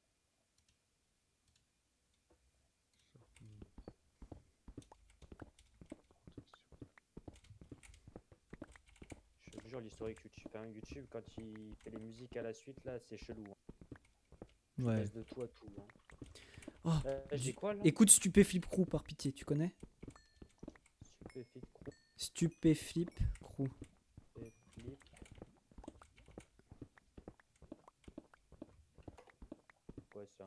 Je te jure, l'historique YouTube. Hein, YouTube, quand il fait les musiques à la suite, là, c'est chelou. Hein. Il Ouais. passe de tout à tout. Hein. Oh, Là, j'ai quoi là? écoute Stupéflip Crew par pitié, tu connais? Stupéfit crew. Stupéflip Crew. Et flip. Quoi ça?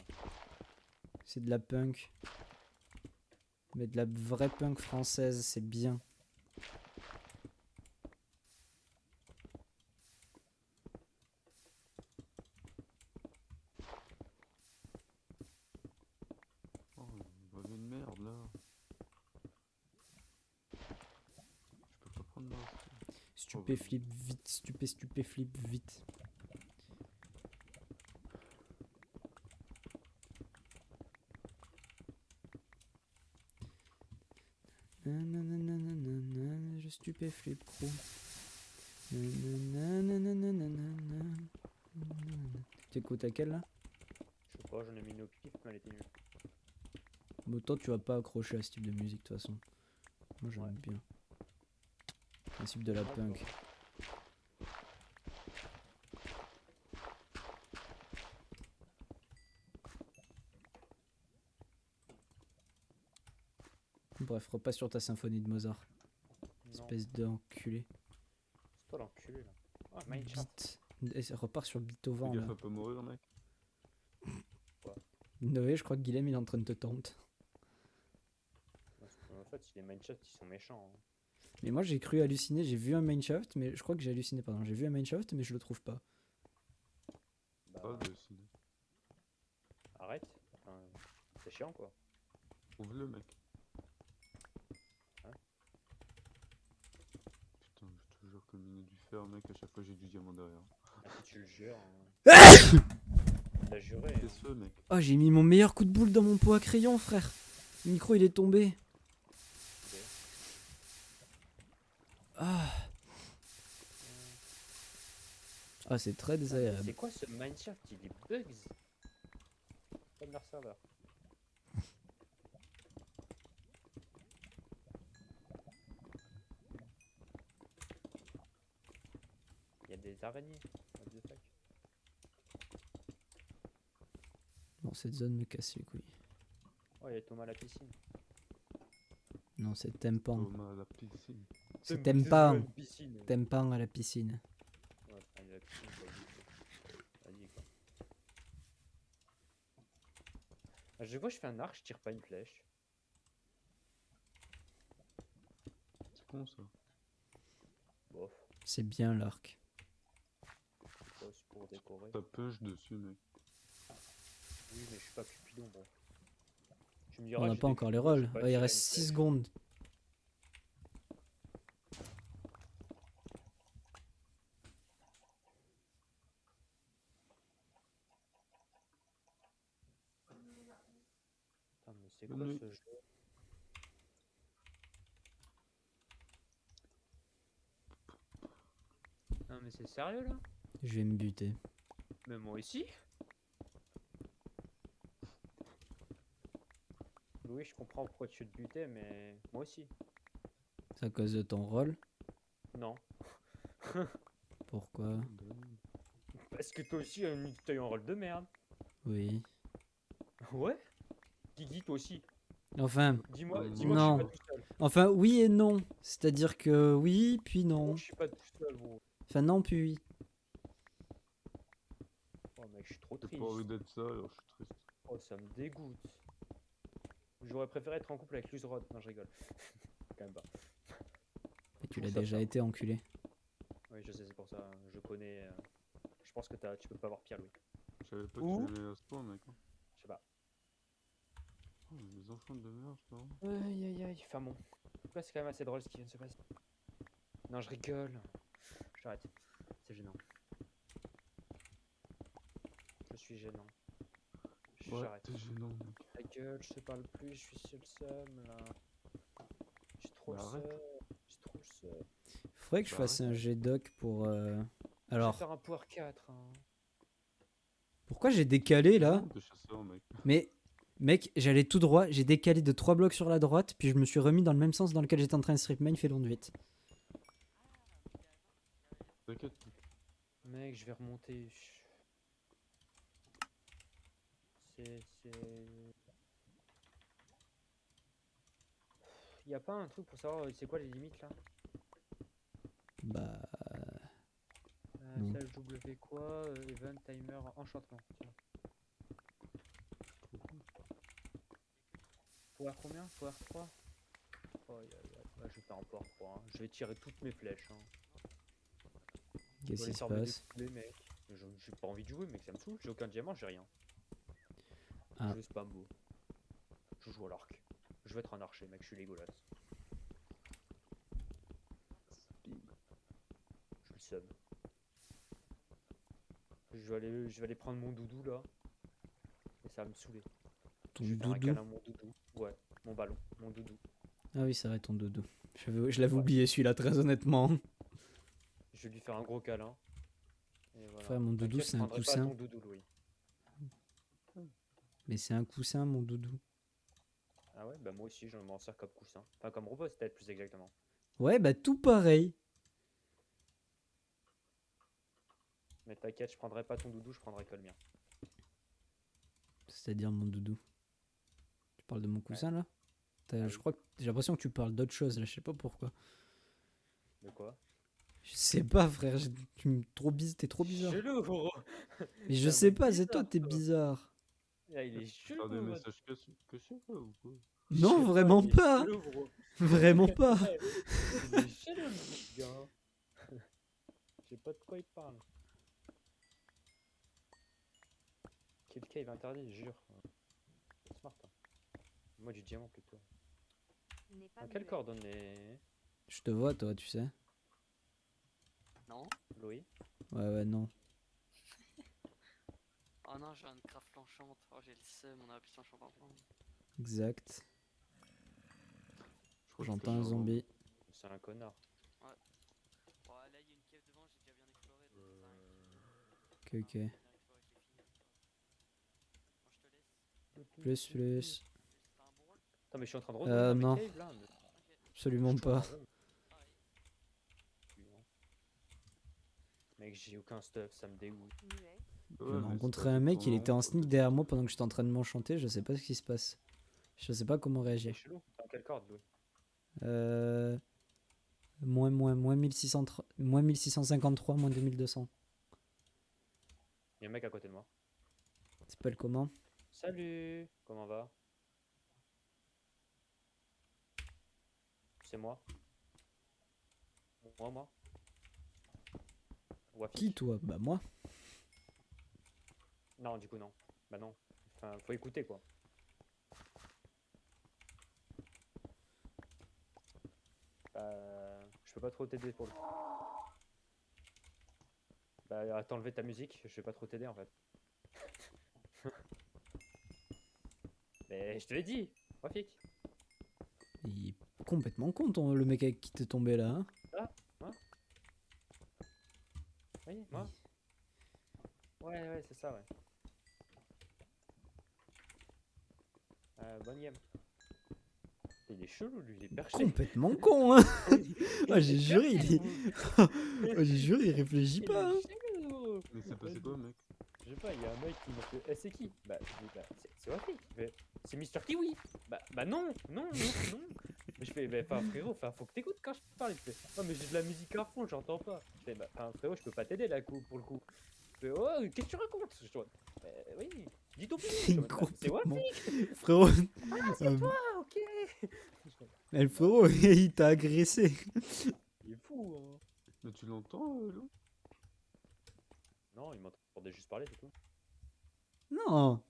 C'est de la punk. Mais de la vraie punk française, c'est bien. Oh, on va une merde, là. Je peux pas prendre là. Stupéflip vite, stupéflip vite. Nananananana, je stupéflip crew. Nananananana. T'écoutes à quelle là? Je sais pas, j'en ai mis une au pif, mais elle était nulle. Mais autant tu vas pas accrocher à ce type de musique de toute façon. Moi j'aime Ouais. bien. Le principe de la Ouais, punk. quoi. Bref, repasse sur ta symphonie de Mozart. Non, Espèce d'enculé. c'est toi l'enculé là. Ah, Minecraft. Beat. Et repars sur Fais Beethoven gaffe là. à pas mourir, mec. Noé, je crois que Guilhem il est en train de te tente. En fait, si les Minecraft ils sont méchants. Hein. Mais moi j'ai cru halluciner, j'ai vu un Mineshaft, mais je crois que j'ai halluciné, pardon. J'ai vu un Mineshaft, mais je le trouve pas. Bah, Pas de ciné. arrête. Enfin, c'est chiant quoi. Trouve-le, mec. Hein? Putain, je te jure que miner du fer, mec, à chaque fois j'ai du diamant derrière. Ah, si tu le jures. Hein. T'as juré. Hein. Qu'est-ce que mec? Oh, j'ai mis mon meilleur coup de boule dans mon pot à crayon, frère. Le micro il est tombé. Ok. Ah. Ah, c'est très Ah, mais désagréable. c'est quoi ce Minecraft? Il est bugs. Comme leur serveur. Il y a des araignées. What the fuck? Bon, cette zone me casse les couilles. Oh, il y a Thomas à la piscine. Non, c'est Tempan. Thomas à la piscine. C'est Thomas, Tempan. une piscine. Tempan à la piscine. Ouais, enfin, il y a la piscine, vas-y quoi. À chaque fois que je fais un arc, je tire pas une flèche. C'est con ça. Bof, C'est bien l'arc. c'est pour décorer. T'as punch dessus, mec. Oui, mais je suis pas Cupidon, bon. Tu me On diras, n'a j'étais pas encore les Cupidon, j'ai rôles. pas Ouais, il tiré reste une 6 flèche. secondes. Putain, mais c'est Bonne quoi nuit. ce jeu? Non mais c'est sérieux là? Je vais me buter. Mais moi aussi. Oui, je comprends pourquoi tu te butais, mais moi aussi. C'est à cause de ton rôle? Non. Pourquoi? Parce que toi aussi, t'as eu un rôle de merde. Oui. Ouais? Guigui, toi aussi. Enfin, Dis-moi, Non. dis-moi que je Non. suis pas tout seul. enfin oui et non. C'est-à-dire que oui, puis Dis-moi non. que je suis pas tout seul, gros. Enfin non, puis oui. Oh mec, je suis trop J'ai triste. pas envie d'être ça, alors je suis triste. Oh, ça me dégoûte. J'aurais préféré être en couple avec Luzrod. Non, je rigole. Quand même pas. Et tu trouve l'as ça déjà ça. été enculé. Oui, je sais, c'est pour ça. Je connais. Je pense que tu peux pas avoir pire, lui. Je savais pas que Ou- tu aimais à ce point, mec. Hein. Je sais pas. Oh, les enfants de merde, frère. Aïe aïe aïe. Enfin bon. En tout cas, c'est quand même assez drôle ce qui vient de se passer. Non, je rigole. J'arrête. C'est gênant. Je suis gênant. Ouais, J'arrête. t'es gênant, mec. Ta gueule, je te parle plus, je suis sur le seum là. J'ai trop Bah, le arrête. seum. J'ai trop le seum. Faudrait que je Bah, fasse un G-Doc pour... Je vais Alors, faire un Power 4. Hein. pourquoi j'ai décalé là? De chasseur, mec. Mais, mec, j'allais tout droit, j'ai décalé de 3 blocs sur la droite, puis je me suis remis dans le même sens dans lequel j'étais en train de strip mine, fait long de vite. T'inquiète. Mec, je vais remonter. C'est. Y a pas un truc pour savoir c'est quoi les limites là? Bah, Non. Slash W quoi? Event, timer, enchantement. Tiens. Power combien? Power 3? Oh, ouais, je vais faire un power 3. Hein. Je vais tirer toutes mes flèches. Hein. Je qu'est-ce vais qui se les faire me passe? découler, mec. J'ai pas envie de jouer, mec, ça me saoule. J'ai aucun diamant, j'ai rien. Ah. Je spam beau. Je joue à l'arc. Je vais être un archer, mec, je suis Legolas. Je le seum. Je vais aller prendre mon doudou là. Et ça va me saouler. Ton Je vais faire un doudou? câlin à mon doudou. Ouais, mon ballon, mon doudou. Ah oui, c'est vrai, ton doudou. Je l'avais Ouais. oublié celui-là, très honnêtement. Je vais lui faire un gros câlin. Et voilà. Frère, mon doudou, T'inquiète, je c'est un prendrai pas coussin. ton doudou, Louis. Mais c'est un coussin, mon doudou. Ah ouais, bah moi aussi, je m'en sers comme coussin. Enfin, comme repose peut-être plus exactement. Ouais, bah tout pareil. Mais t'inquiète, je prendrai pas ton doudou, je prendrai que le mien. C'est-à-dire mon doudou. Tu parles de mon coussin là? Ah Je oui. crois que j'ai l'impression que tu parles d'autre chose là, je sais pas pourquoi. De quoi? Je sais pas, frère, t'es trop bizarre. Chelou, gros. Mais je C'est un sais mec pas, c'est toi, bizarre, t'es toi. bizarre. Ah, il est Faire chelou. des mode. messages cachés, ou quoi? Je sais Non, pas, vraiment il est pas. chelou, gros. Vraiment pas. Il est chelou, le gars. Je sais pas de quoi il parle. Quel cave interdit, jure. C'est smart. Hein. Moi, du diamant plutôt. À quelle coordonnée, Je te vois, toi, tu sais. Non. Louis? Ouais, non. Oh non, j'ai un craft l'enchant. Oh, j'ai le seum, on a appuyé l'enchant en plein. Exact. Je crois que J'entends c'est un caché zombie. C'est un connard. Bon, là, il y a une cave devant, j'ai déjà bien exploré. Donc ça sert à rien. Ok, Bien ok. exploré, je l'ai fini. Bon, je te laisse. Plus. T'as un bon rôle? Attends, mais je suis en train de retourner dans non. mes caves là. Mais... Ok. Absolument je tourne en pas. rond. Pareil. Putain. Mec, j'ai aucun stuff, ça me dégoûte. Ouais, J'ai mais c'est rencontré pas un du mec, tout il était en marrant, sneak quoi. derrière moi pendant que j'étais en train de m'enchanter, je sais pas ce qui se passe. Je sais pas comment C'est réagir. chelou. T'es en quelle corde, Louis? Moins 1653, moins 2200. Il y a un mec à côté de moi. Ça s'appelle comment? Salut! Comment va? C'est moi? Moi? Wafik. Qui toi? Bah moi. Non, du coup, non. Bah non. Enfin, faut écouter, quoi. Je peux pas trop t'aider pour le... Bah, t'enlever ta musique, je vais pas trop t'aider, en fait. Mais je te l'ai dit! Wafik! Il est complètement con le mec avec qui t'es tombé là. Hein. Oui, moi. Ouais, c'est ça, ouais. Bonne game. Il est chelou, lui, il est perché. Complètement con, hein. Il Ah, j'ai est juré, perché, il est. gros. Ah, j'ai juré, il réfléchit Il pas. Hein. est chelou. Mais c'est passé quoi, mec? Je sais pas, il y a un mec qui m'a fait. Eh, c'est qui? Bah, je dis, bah, c'est Wafi. Il fait, c'est Mister Kiwi. Bah non. Mais je fais, bah, enfin, frérot, faut que t'écoutes quand je parle. Il fait, oh, mais j'ai de la musique à fond, j'entends pas. Je fais, bah, enfin, frérot, je peux pas t'aider là, pour le coup. Je fais, oh, qu'est-ce que tu racontes? Je fais, oui, dis ton opinion. Je fais, bah, c'est Wafi. Complètement. Frérot. Ah, ok. Eh, le frérot, il t'a agressé. Il est fou, hein. Mais tu l'entends, Lou? Non, il m'entendait juste parler, c'est tout. Non.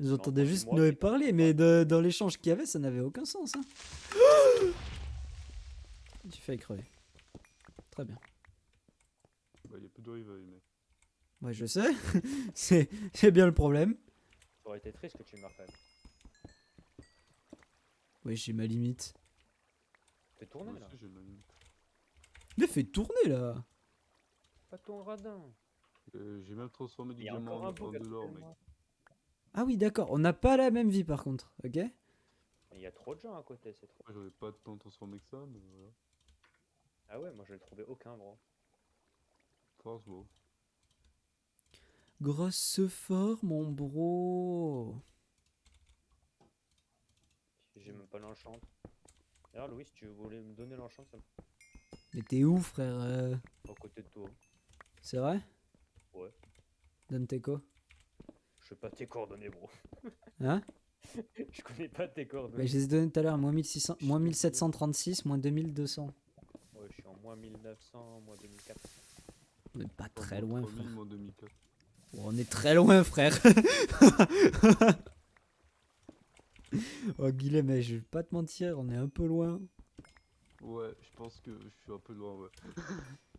J'entendais Non, juste moi, Noé c'est- parler, mais dans l'échange qu'il y avait, ça n'avait aucun sens. Hein. Tu fais crever. Très bien. Bah, y'a plus de revive, mec. Ouais, je sais. C'est bien le problème. Ça aurait été triste que tu marques quand même. Ouais, j'ai ma limite. Fais tourner Moi là. aussi, j'ai ma limite. Mais fais tourner là. Pas ton radin. J'ai même transformé du Il y a diamant encore un en bug. de l'or, mec. Ah oui, d'accord. On n'a pas la même vie par contre. Ok. Il y a trop de gens à côté, c'est trop. Moi, j'avais pas tant transformé que ça, mais voilà. Ah ouais, moi je l'ai trouvé aucun, gros. Force, bro. Grosse fort, mon bro. J'ai même pas l'enchant. D'ailleurs, Louis, si tu voulais me donner l'enchant, ça me Mais t'es où, frère à côté de toi. C'est vrai? Ouais. Donne tes co. Je sais pas tes coordonnées, bro. Hein? Je connais pas tes Bah, coordonnées. je les ai donné tout à l'heure. Moins 1600, moins 1736, moins 2200. Ouais, je suis en moins 1900, moins 2004. On est pas très Moins loin, 3000, frère. moins 2004. Oh, on est très loin, frère. Oh, Guilhem, mais je vais pas te mentir, on est un peu loin. Ouais, je pense que je suis un peu loin, ouais.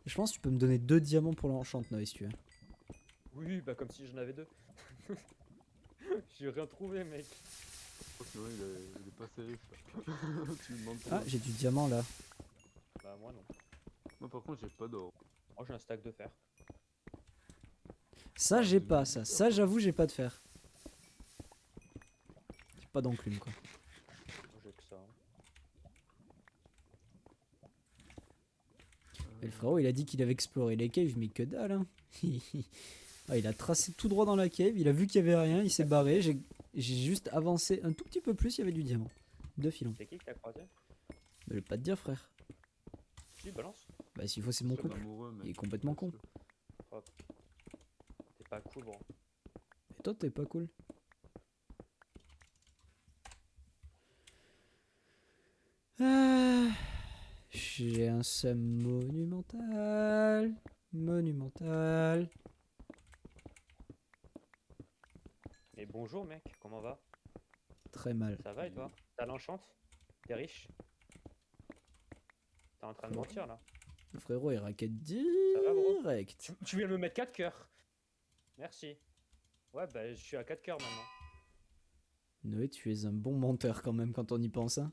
Je pense que tu peux me donner 2 diamants pour l'enchant, Noé, si tu veux. Oui, bah comme si j'en avais deux. J'ai rien trouvé, mec. Je pense que ouais, il est pas sérieux, ça. Tu me demandes pour Ah, moi. j'ai du diamant là. Bah, moi non. Moi, par contre, j'ai pas d'or. Moi j'ai un stack de fer. Ça, Ah, j'ai de pas, mille ça. litres. Ça, j'avoue, j'ai pas de fer. J'ai pas d'enclume, quoi. Moi j'ai que ça. Hein. Et le frérot, il a dit qu'il avait exploré les caves, mais que dalle, hein. Ah, il a tracé tout droit dans la cave, il a vu qu'il y avait rien, il s'est barré. J'ai juste avancé un tout petit peu plus, il y avait du diamant. 2 filons. C'est qui que t'as croisé? Mais je vais pas te dire, frère. Si, balance. Bah, s'il faut, c'est mon C'est un couple. amoureux, mec. Il est complètement con. Hop. T'es pas cool, bro. Et toi, t'es pas cool. Ah, j'ai un seum monumental. Monumental. Et bonjour, mec, comment va? Très mal. Ça va et toi? T'as l'enchante? T'es riche? T'es en train de mentir là? Le frérot, il raquette va, bro direct. Tu viens de me mettre 4 cœurs. Merci. Ouais, bah je suis à 4 cœurs maintenant. Noé, tu es un bon menteur quand même quand on y pense. Hein.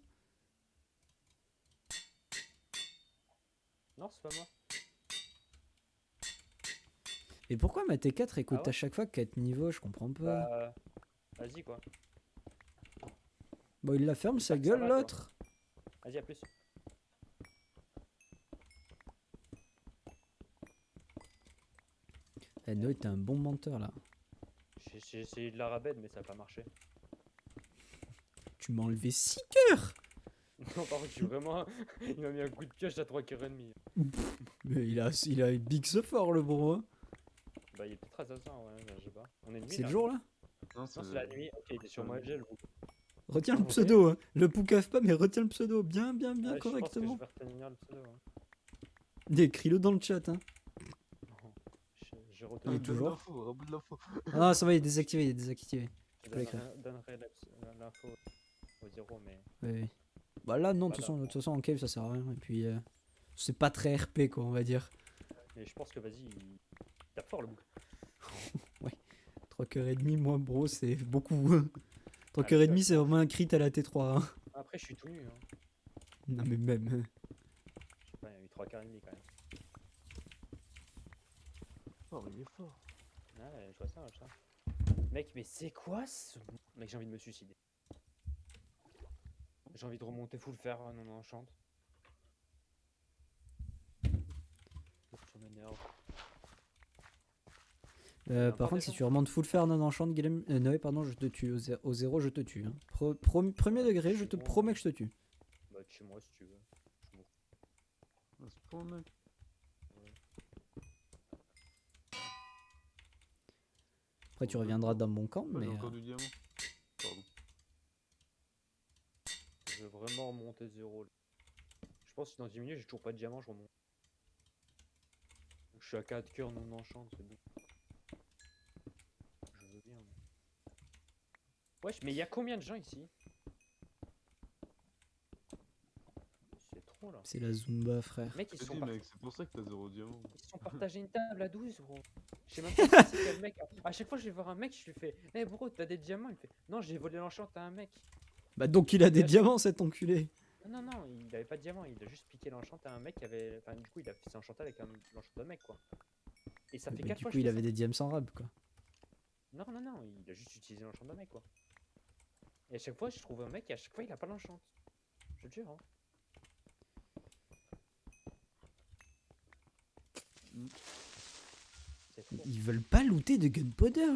Non, c'est pas moi. Et pourquoi ma T4 écoute Ah ouais à chaque fois 4 niveaux? Je comprends pas. Bah, vas-y quoi. Bon, il la ferme sa j'espère que ça gueule va, toi. l'autre. Vas-y, à plus. Eh, Noé, t'es un bon menteur là. J'ai essayé de la rabaide, mais ça a pas marché. Tu m'as enlevé 6 cœurs. Non, par contre, je suis vraiment. Il m'a mis un coup de pioche à 3 cœurs et demi. Mais il a big ce fort le bro. Hein. Bah, il est peut-être assassin, ouais, je sais pas. On est nuit. C'est le jour là? Non, Non, c'est la nuit. Ok, il est sur moi, j'ai le Retiens le Ok. pseudo. Hein. Le poucave pas, mais retiens le pseudo. Bien, bien, bien, Ouais, correctement. Je pense que je vais retenir le pseudo. Hein. Écris-le dans le chat. Hein. J'ai Il est retenu. Donne toujours. l'info, ramène de l'info. Ah, ça va, il est désactivé, il est désactivé. Je peux l'écrire. donnerai l'info au 0, mais. Oui, oui. Bah là, non, de toute Voilà. façon, en cave, ça sert à rien. Et puis, c'est pas très RP, quoi, on va dire. Mais je pense que vas-y, il tape fort le bouc. 3 cœurs et demi, moi, bro, c'est beaucoup. 3 Ah, cœurs et mais demi, ça, c'est vraiment un crit à la T3. Hein. Après, je suis tout nu. Hein. Non, mais même. Je sais pas, il y a eu 3 quarts et demi quand même. fort, il est fort. Ouais, je vois ça, machin. Mec, mais c'est quoi ce... Mec, j'ai envie de me suicider. J'ai envie de remonter full fer non enchante. Ça m'énerve. Par encore contre, des si gens tu remontes full fer non enchant, Guilhem... Noé, pardon, je te tue. Au zéro, je te tue. Hein. Premier degré, je te bon. promets que je te tue. Bah, chez moi si tu veux. Je m'en fous. Ah, c'est pas un mec. Après, tu reviendras dans mon camp, Ah, mais. j'ai encore du diamant. Pardon. Je veux vraiment remonter zéro. Là. Je pense que dans 10 minutes, j'ai toujours pas de diamant, je remonte. Je suis à 4 cœurs non enchant, c'est bon. Je veux bien. Wesh, mais il y a combien de gens ici? C'est trop là. C'est la Zumba, frère. Mec, ils Je sont, te dis, mec, c'est pour ça que t'as 0 diamant. ils sont partagés une table à 12, gros. Je sais même pas si c'est quel mec. À chaque fois, je vais voir un mec, je lui fais Eh bro, t'as des diamants? Il me fait Non, j'ai volé l'enchant à un mec. Bah, donc il a des diamants, cet enculé. Non, non, non, il avait pas de diamant, il a juste piqué l'enchant à un mec qui avait. Enfin, du coup, il a fait enchanté avec l'enchant d'un mec, quoi. Et ça fait Bah, 4 du fois coup, que je il fais avait ça. des diams sans rab, quoi. Non, non, non, il a juste utilisé l'enchant d'un mec, quoi. Et à chaque fois, je trouve un mec et à chaque fois, il a pas l'enchant. Je te jure, hein. C'est trop. Ils veulent pas looter de gunpowder,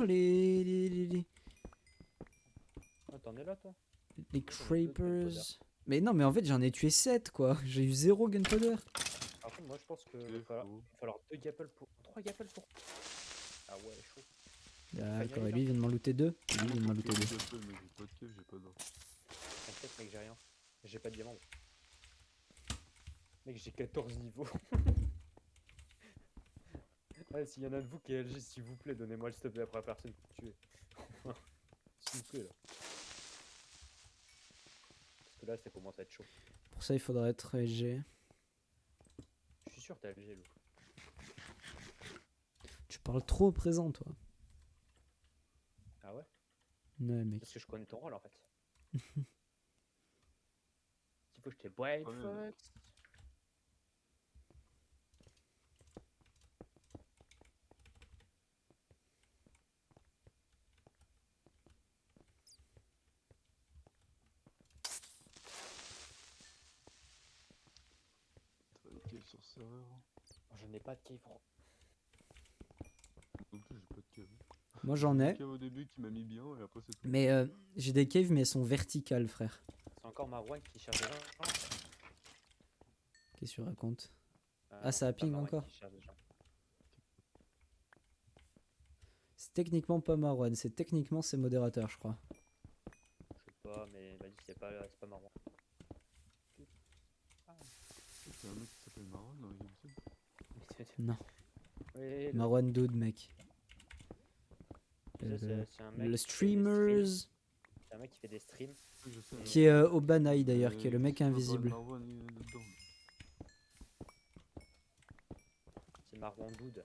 Ah, t'en es là, toi? les J'en ai deux de gunpowder. creepers. Mais non, mais en fait, j'en ai tué 7, quoi. J'ai eu 0 gunpowder. Par contre, moi, je pense que C'est va falloir, faux. va falloir 2 gapples pour. 3 gapples pour. Ah ouais, chaud. D'accord, et lui, il vient de m'en looter 2. Lui, il vient de m'en looter 2. J'ai pas de cave, j'ai pas d'or. T'inquiète, mec, j'ai rien. J'ai pas de diamant. Mec, j'ai 14 niveaux. Ouais, s'il y en a de vous qui est LG, s'il vous plaît, donnez-moi le stop après la personne pour tuer. S'il vous plaît, là. Parce que là, ça commence à être chaud. Pour ça, il faudra être LG. Je suis sûr que t'as LG, Lou. Tu parles trop au présent, toi. Ah ouais? Ouais, mec. Parce que je connais ton rôle, en fait. Il faut que je t'ai Bright Ouais, Fox. T'as des caves sur serveur. J'en ai pas de cave, bro. Non plus, j'ai pas de cave. Moi, j'en J'ai ai. une cave au début qui m'a mis bien et après c'est tout. Mais j'ai des caves, mais elles sont verticales, frère. C'est encore Marwan qui cherche des gens. Qu'est-ce que tu racontes? Ah, Ah, non, ça c'est pas ping Marwan encore. qui cherche des gens. C'est techniquement pas Marwan, c'est techniquement ses modérateurs, je crois. Je sais pas, mais il m'a dit que c'est pas Marwan. C'est un mec qui s'appelle Marwan dans YouTube. Non. Oui, Marwan Dude, mec. c'est un mec Le qui fait des streams. streamers. C'est un mec qui fait des streams. Oui, je sais. Qui est au Banaï d'ailleurs, qui est le mec invisible. Marwan, il est dedans. C'est Marwan Doud.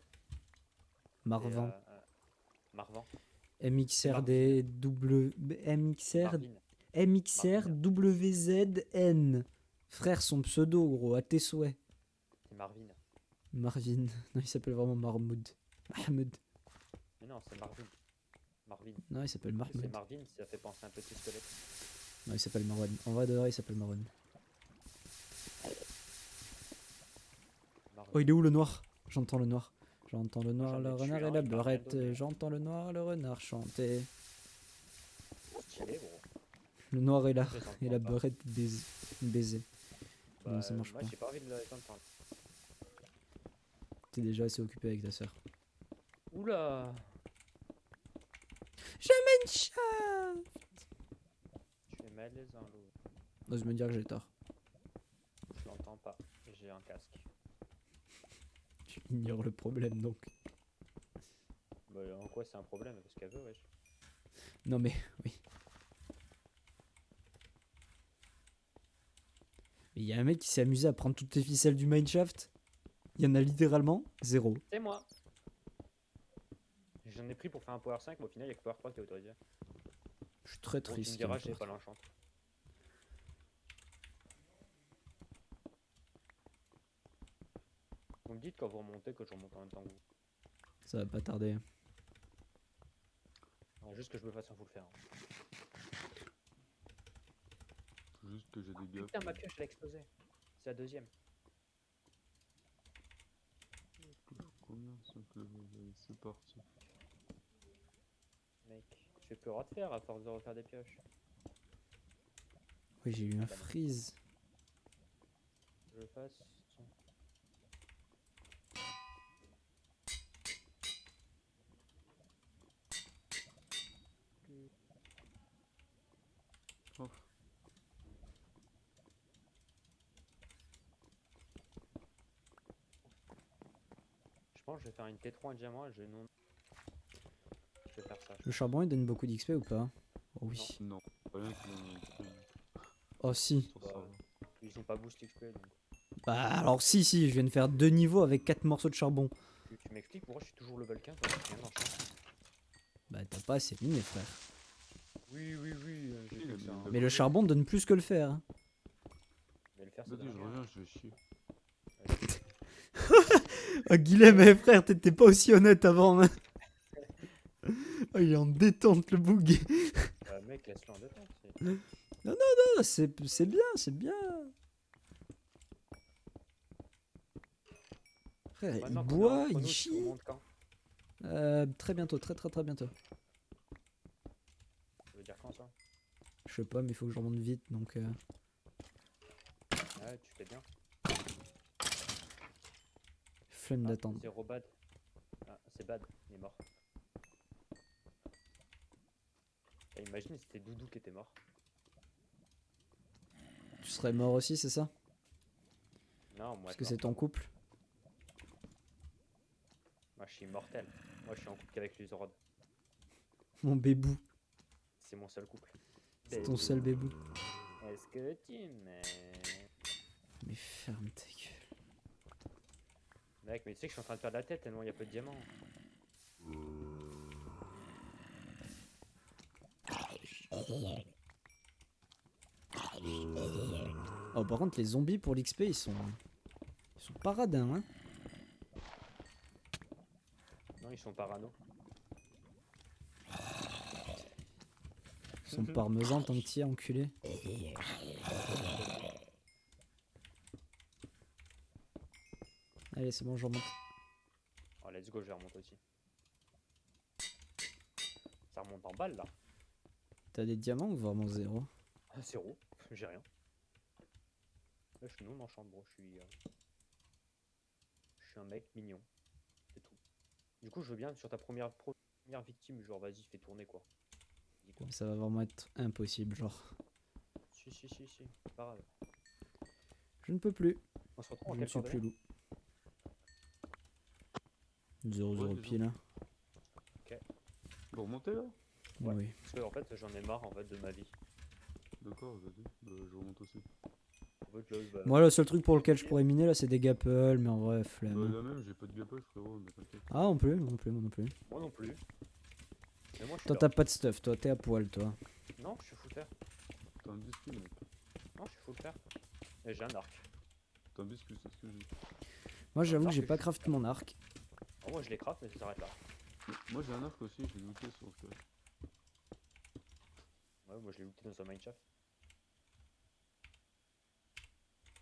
Marvan. Marvan. MXRD W. MXR. Marvin. MXR WZN. Frère, son pseudo, gros, à tes souhaits. C'est Marvin. Marvin. Non, il s'appelle vraiment Mahmoud. Mahmoud. Mais non, c'est Marvin. Marvin. Non, il s'appelle C'est Mahmoud. Marvin, ça fait penser à un petit squelette. Non, il s'appelle Marwan. En vrai de vrai, il s'appelle Marwan. Marvin. Oh, il est où le noir? J'entends le noir. J'entends le noir, j'en ai le tué renard un, et la il m'a rien beurette. donné. J'entends le noir, le renard chanter. Stylé, gros. Le noir et Je les entends la pas. beurette baiser. Non, Bah, ça marche moi, pas. j'ai pas envie de l'attendre parler. T'es déjà assez occupé avec ta soeur. Oula! Chat. Tu es malaisant, Lou. Ose me dire que j'ai tort. Je l'entends pas. J'ai un casque. Tu ignores le problème donc. Bah, en quoi c'est un problème? Parce qu'elle veut, wesh. Non mais oui. Mais il y a un mec qui s'est amusé à prendre toutes les ficelles du mineshaft. Il y en a littéralement 0. C'est moi! J'en ai pris pour faire un Power 5, mais au final, il y a que Power 3 qui est autorisé. Je suis très Bon, tu triste. me diras, qu'il y j'ai ait pas pas. l'enchant. Vous me dites quand vous remontez que je remonte en même temps que vous. Ça va pas tarder. Non, juste que je me fasse un full fer. Faut juste que j'ai des gaps. Putain, ma pioche elle a explosé. C'est la deuxième. Combien ça que c'est parti. Mec, je fais plus le droit de faire à force de refaire des pioches. Oui, j'ai eu un bah non. freeze. Je le fasse. Tiens. Oh. Je pense que je vais faire une T3 en diamant et je vais non. Je vais faire ça. Le charbon, il donne beaucoup d'XP ou pas? Oh oui. Non, rien qui donne Oh si. sur ça. Bah, Ils ont pas boosté XP donc. Bah alors si, je viens de faire 2 niveaux avec 4 morceaux de charbon. Tu m'expliques pourquoi je suis toujours level 15 alors que j'ai rien dans le champ. Bah t'as pas assez miné, frère. Oui, j'ai Il fait a que mis ça. une hein. belle- Mais le charbon donne plus que le fer. Hein. Mais le faire, ça Vas-y, donne je rien. reviens, je vais chier. Oh Guilhem, eh, frère, t'étais pas aussi honnête avant. Hein. Oh, il est en détente, le boug. Mec, laisse-le en détente. Ah, c'est bien, c'est bien. Frère, Maintenant il qu'on est boit, entre il nous, tu chie. remontes quand? Très bientôt, très bientôt. Ça veut dire quand ça? Je sais pas, mais il faut que je remonte vite, donc... Ouais, tu fais bien. Flemme Ah, d'attendre. 0 bad. Ah, c'est bad, il est mort. Ah, imagine si c'était Doudou qui était mort. Tu serais mort aussi, c'est ça? Non, moi Parce je que meurs c'est ton pas. couple. Moi je suis immortel. Moi je suis en couple qu'avec Luzrod. Mon bébou. C'est mon seul couple. C'est ton seul bébou. Est-ce que tu m'aimes? Mais ferme ta gueule. Mec, mais tu sais que je suis en train de perdre la tête tellement il y a peu de diamants. Oh, par contre, les zombies pour l'XP, ils sont paradins, hein. Non, ils sont parano. Ils sont parmesans tant que t'y es, enculé. Allez, c'est bon, je remonte. Oh, let's go, je remonte aussi. Ça remonte en balle là. T'as des diamants ou vraiment zéro? Ah, 0, j'ai rien. Là, je suis non enchant, bro. Je suis un mec mignon. C'est tout. Du coup, je veux bien sur ta première victime, genre, vas-y, fais tourner quoi. Dis quoi. Ça va vraiment être impossible, genre. Si, c'est pas grave. Je ne peux plus. On se retrouve en Je ne quelle suis soirée? plus loup. 0-0 Ouais, pile. Hein. Vous remontez là? Ouais. Oui. Parce que en fait, j'en ai marre en fait de ma vie. D'accord, vas-y, je remonte aussi. En fait, là, bah, Moi, le seul truc pour lequel je pourrais miner là, c'est des gapples, mais en vrai, Bah, flemme. là même, j'ai pas de gapage, frérot, mais t'inquiète. Ah, non plus, moi non plus. moi non plus. Mais moi, je suis Toi, là. t'as pas de stuff, toi, t'es à poil, toi. Non, je suis full fer. T'as un biscuit, mec. Non, je suis full fer. Et j'ai un arc. T'as un biscuit, c'est ce que j'ai. Moi, j'avoue que arc, j'ai je pas suis craft super. mon arc. Alors, moi, je les craft, mais ça s'arrête là. Moi j'ai un arc aussi, je l'ai looté sur le cache. Ouais, moi, je l'ai looté dans un mineshaft.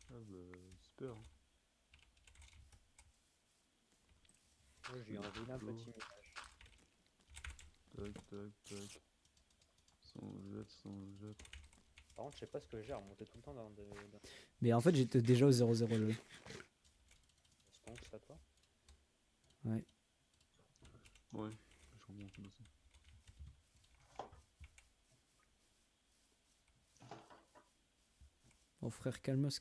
Ah bah, super. Hein. Moi, j'ai eu un vilain Go. petit minage. Tac. Sans jette. Par contre, je sais pas ce que j'ai à remonter tout le temps dans Mais en fait, j'étais déjà au 0-0 là. Stonks, c'est à toi. Ouais. Ouais, je remonte aussi. Oh frère, calmos.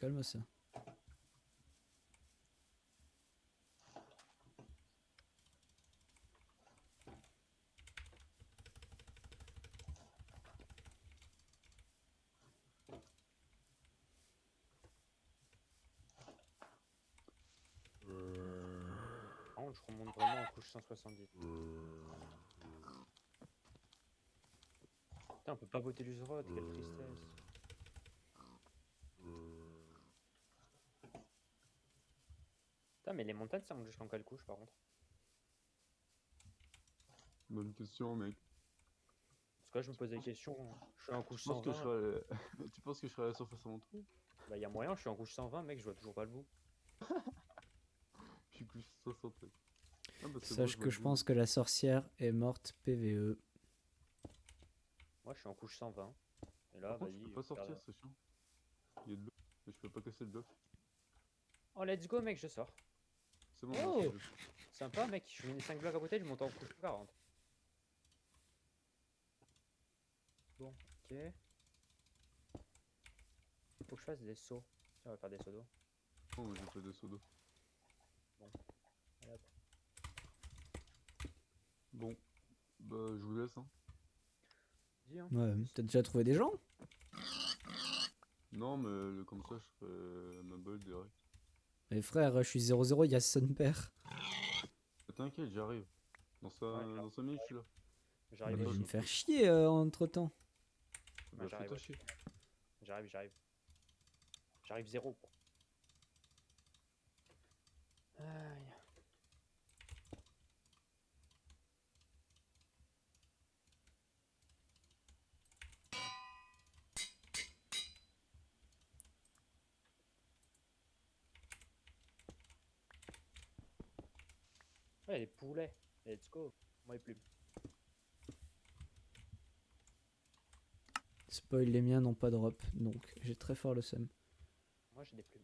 Par contre, je remonte vraiment en couche 170. Putain, on peut pas voter l'Uzrod, quelle tristesse. Putain, mais les montagnes, ça monte jusqu'en quelle couche par contre? Bonne question, mec. Parce que là, je me pose des questions. Je suis en couche Tu penses que 120. je serais... tu penses que je serais à la surface avant toi? Bah, y a moyen, je suis en couche 120, mec, je vois toujours pas le bout. Je suis couche 60, mec. Ah bah c'est bon, Sache je vois que le je bout. pense que la sorcière est morte PVE. Moi, je suis en couche 120. Et là, Par contre, vas-y. je peux pas je vais sortir, faire- c'est chiant. Il y a de l'eau, mais je peux pas casser le bloc. Oh, let's go, mec, je sors. C'est bon, Oh là, Sympa, mec, je mets 5 blocs à côté, je monte en couche 40. Bon, ok. Faut que je fasse des sauts. Tiens, on va faire des sauts d'eau. Oh, moi j'ai pas de seau d'eau. Allez, hop. Bon, bah je vous laisse, hein. Vas-y, hein. Ouais, t'as déjà trouvé des gens? Non, mais comme ça, je ferai ma build direct. Mais frère, je suis 0-0, il y a son père. T'inquiète, j'arrive. Dans Ouais, 5 minutes, je suis là. J'arrive Mais je pas, vais aussi. me faire chier entre temps. Bah, j'arrive fais-toi aussi. chier. J'arrive. J'arrive 0, quoi. Aïe. Ouais, les poulets. Let's go. Moi, les plumes. Spoil, les miens n'ont pas drop, donc j'ai très fort le seum. Moi, j'ai des plumes.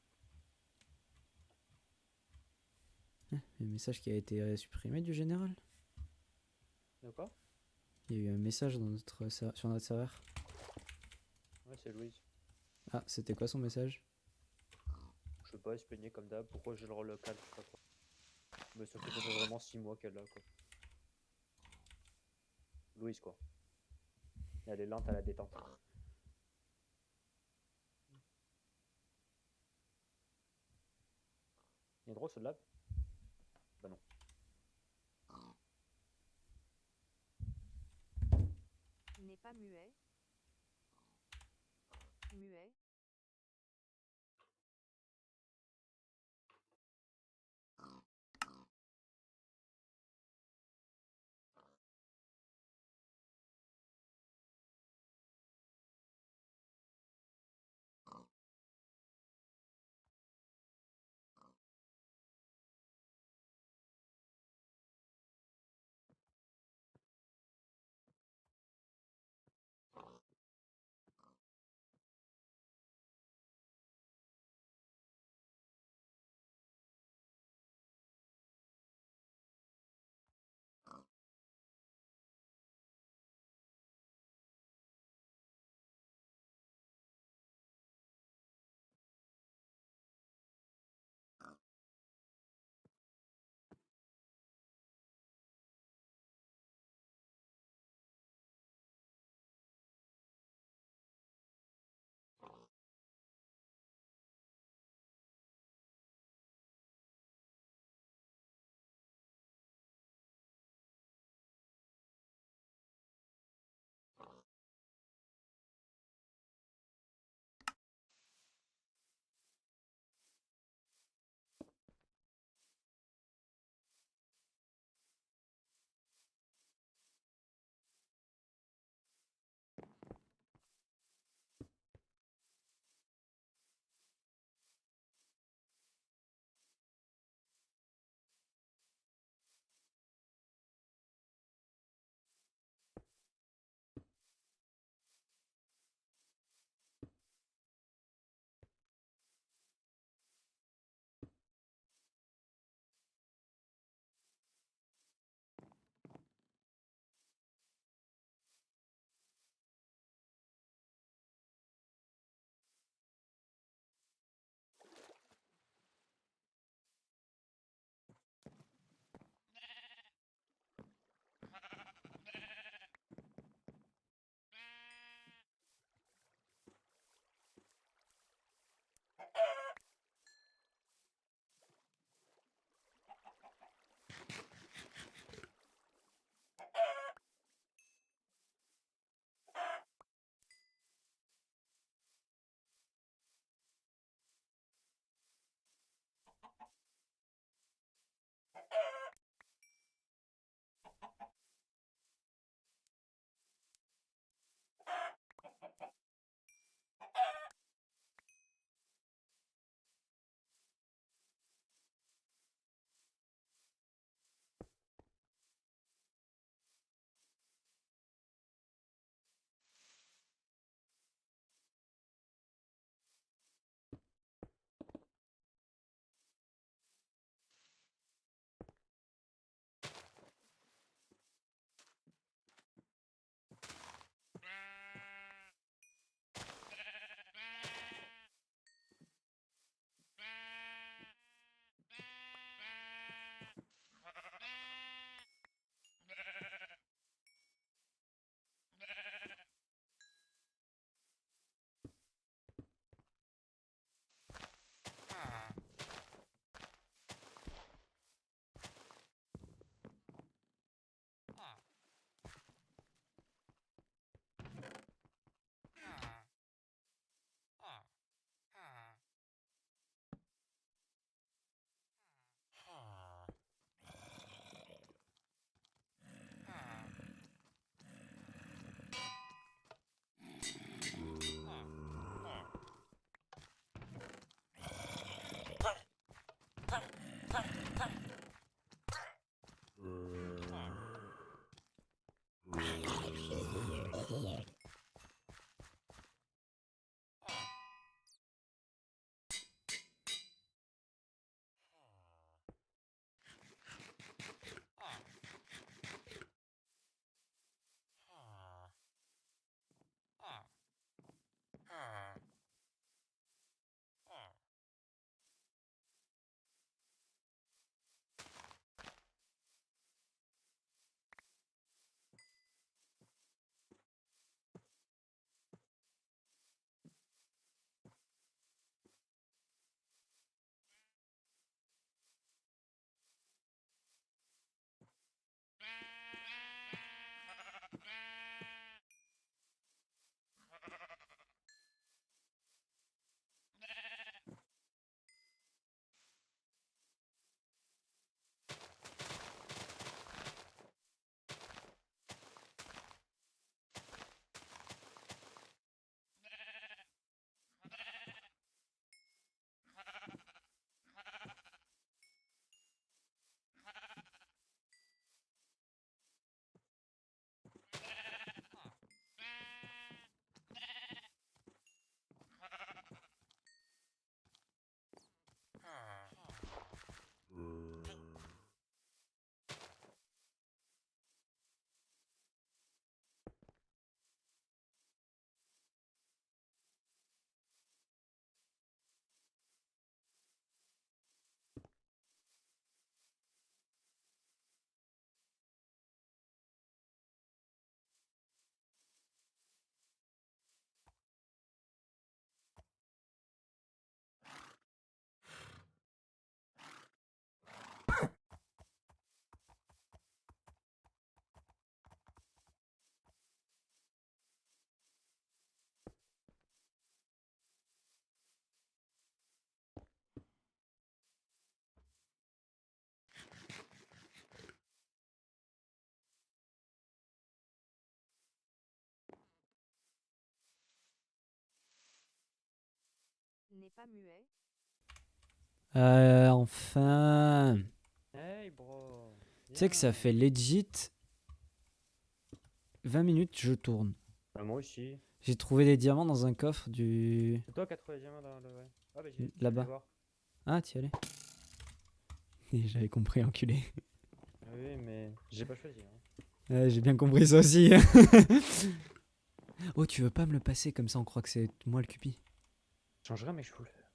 Le message qui a été supprimé du général. De quoi? Il y a eu un message dans sur notre serveur. Ouais, c'est Louise. Ah, c'était quoi son message? Je sais pas, elle se plaignait comme d'hab. Pourquoi je le relocal, je sais pas quoi. Mais sauf que ça fait vraiment 6 mois qu'elle l'a, quoi. Louise, quoi. Elle est lente à la détente. Il y a drôle, ce lab? Bah non. N'est pas muet. Muet. n'est pas muet. Enfin. Hey bro. Tu sais que ça viens. fait legit 20 minutes je tourne. Ah, moi aussi. J'ai trouvé des diamants dans un coffre du... C'est toi qui as trouvé les diamants dans le. Ouais. Ah, bah j'ai. Là-bas. je vais voir. Ah, t'y allais. Et j'avais compris, enculé. Ah oui, mais j'ai pas choisi. Hein. Ouais, j'ai bien compris ça aussi. Oh, tu veux pas me le passer comme ça on croit que c'est moi le cupi. Je changerai, mais je full faire.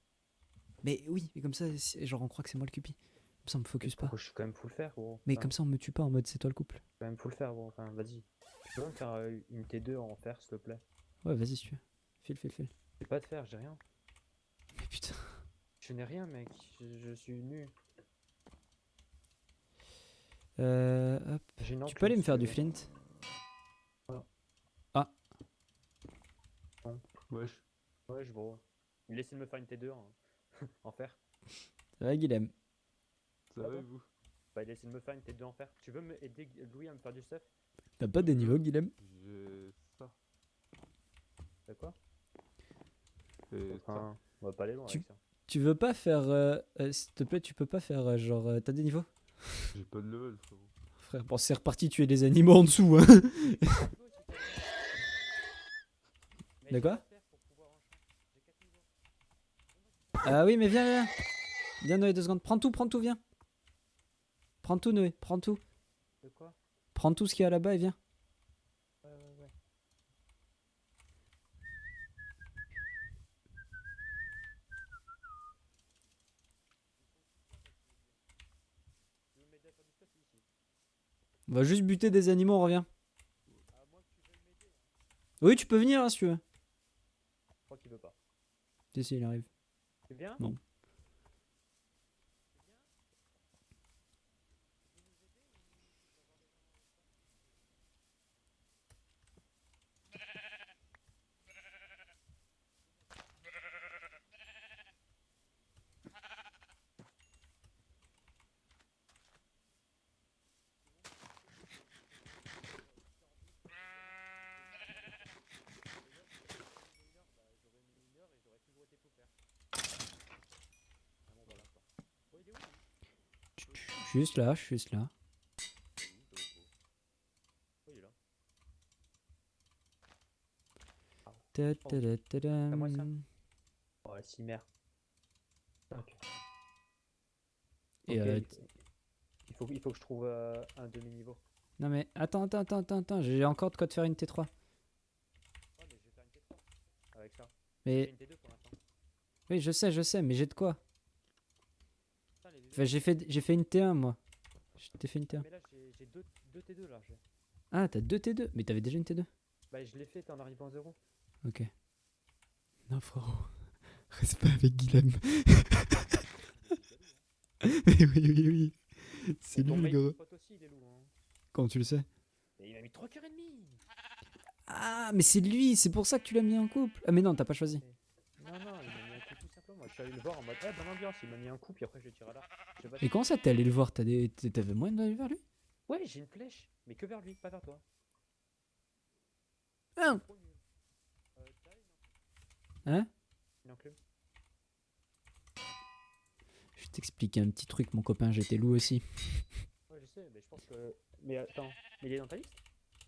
Mais oui, mais comme ça, genre on croit que c'est moi le cupi. Comme ça on me focus pas. Je suis quand même full faire, gros. Mais Enfin, comme ça on me tue pas en mode c'est toi le couple. je suis quand même full faire, gros. Enfin, vas-y. Tu peux me faire une T2 en fer, s'il te plaît? Ouais, vas-y si tu veux. File. J'ai pas de fer, j'ai rien. Mais putain. Je n'ai rien, mec. Je suis nu. Hop. J'ai une Tu peux aller me enclume, faire si du tu flint? Wesh. veux. Ouais, je gros. Laissez me faire une T2 en fer. Ouais, Guilhem. Ça va et vous? Bah, laissez me faire une T2 en fer. Tu veux me aider, Louis, à me faire du stuff? T'as pas des niveaux, Guilhem? J'ai ça. T'as quoi? Et ça. Enfin, on va pas aller loin Tu- avec ça. Tu veux pas faire... s'il te plaît, tu peux pas faire genre... t'as des niveaux? J'ai pas de level, frérot. Frère, bon, c'est reparti tuer des animaux en dessous, hein. De quoi? Ah oui, mais viens. Viens, Noé, 2 secondes. Prends tout, viens. Prends tout, Noé, prends tout. De quoi? Prends tout ce qu'il y a là-bas et viens. Ouais. Tu veux m'aider à faire du stuff ici? On va juste buter des animaux, on revient. À moins que tu veuilles m'aider. Oui, tu peux venir, hein, si tu veux. Je crois qu'il veut pas. Si, il arrive. C'est bien? Non. Je suis juste là. Oh, il est là. moi, ça. Ta-ta-da-ta-dam. Oh, la cimère. Ok. Et Ok, il faut que je trouve un demi-niveau. non mais attends, j'ai encore de quoi te faire une T3. Ouais, mais je vais faire une T3 avec ça. Mais J'ai une T2 pour l'instant. oui, je sais, mais j'ai de quoi. Putain, les Enfin, j'ai fait une T1 moi. Je t'ai fait une T1. Mais là, j'ai deux T2 là. Ah, t'as 2 T2, mais t'avais déjà une T2. Bah, je l'ai fait, t'es en arrivant à 0. Ok. Non, frérot. Reste pas avec Guilhem. Mais oui. C'est Ton lui le mec, gros. ton pote aussi, il est lourd. Hein. Comment tu le sais? Mais il m'a mis 3 cœurs et demi. Ah, mais c'est lui, c'est pour ça que tu l'as mis en couple. Ah, mais non, t'as pas choisi. Non, il m'a mis un coup tout simplement. Je suis allé le voir en mode, ah, bonne ambiance. Il m'a mis un coup, puis après, je l'ai tiré à l'arc. Je sais pas Et comment ça t'es allé le voir? T'avais moyen d'aller vers lui? Ouais, j'ai une flèche, mais que vers lui, pas vers toi. Hein? Trop nul. T'as Hein? une enclume? Je vais t'expliquer un petit truc, mon copain, j'étais loup aussi. Ouais, je sais, mais je pense que. Mais attends, mais il est dans ta liste?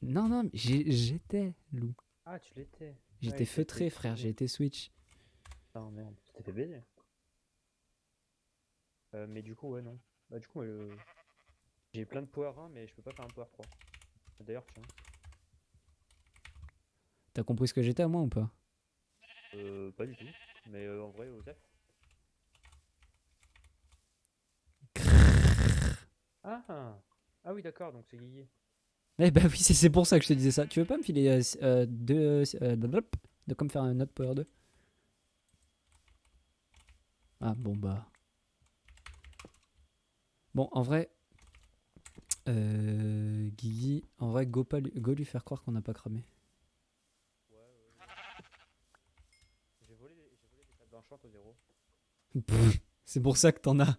Non, mais j'étais loup. Ah, tu l'étais. J'étais feutré, frère, j'ai été switch. Ah merde, c'était fait baiser. Mais du coup, ouais, non. Bah, du coup, j'ai plein de power 1, mais je peux pas faire un power 3. D'ailleurs, tiens. T'as compris ce que j'étais à moi ou pas? Pas du tout. Mais en vrai, Osef. Ah oui, d'accord, donc c'est Guigui. Eh bah oui, c'est pour ça que je te disais ça. Tu veux pas me filer de comme faire un autre power 2? Ah bon bah. Bon en vrai, Guigui, en vrai go lui faire croire qu'on n'a pas cramé. J'ai volé des tables d'enchant au 0. C'est pour ça que t'en as.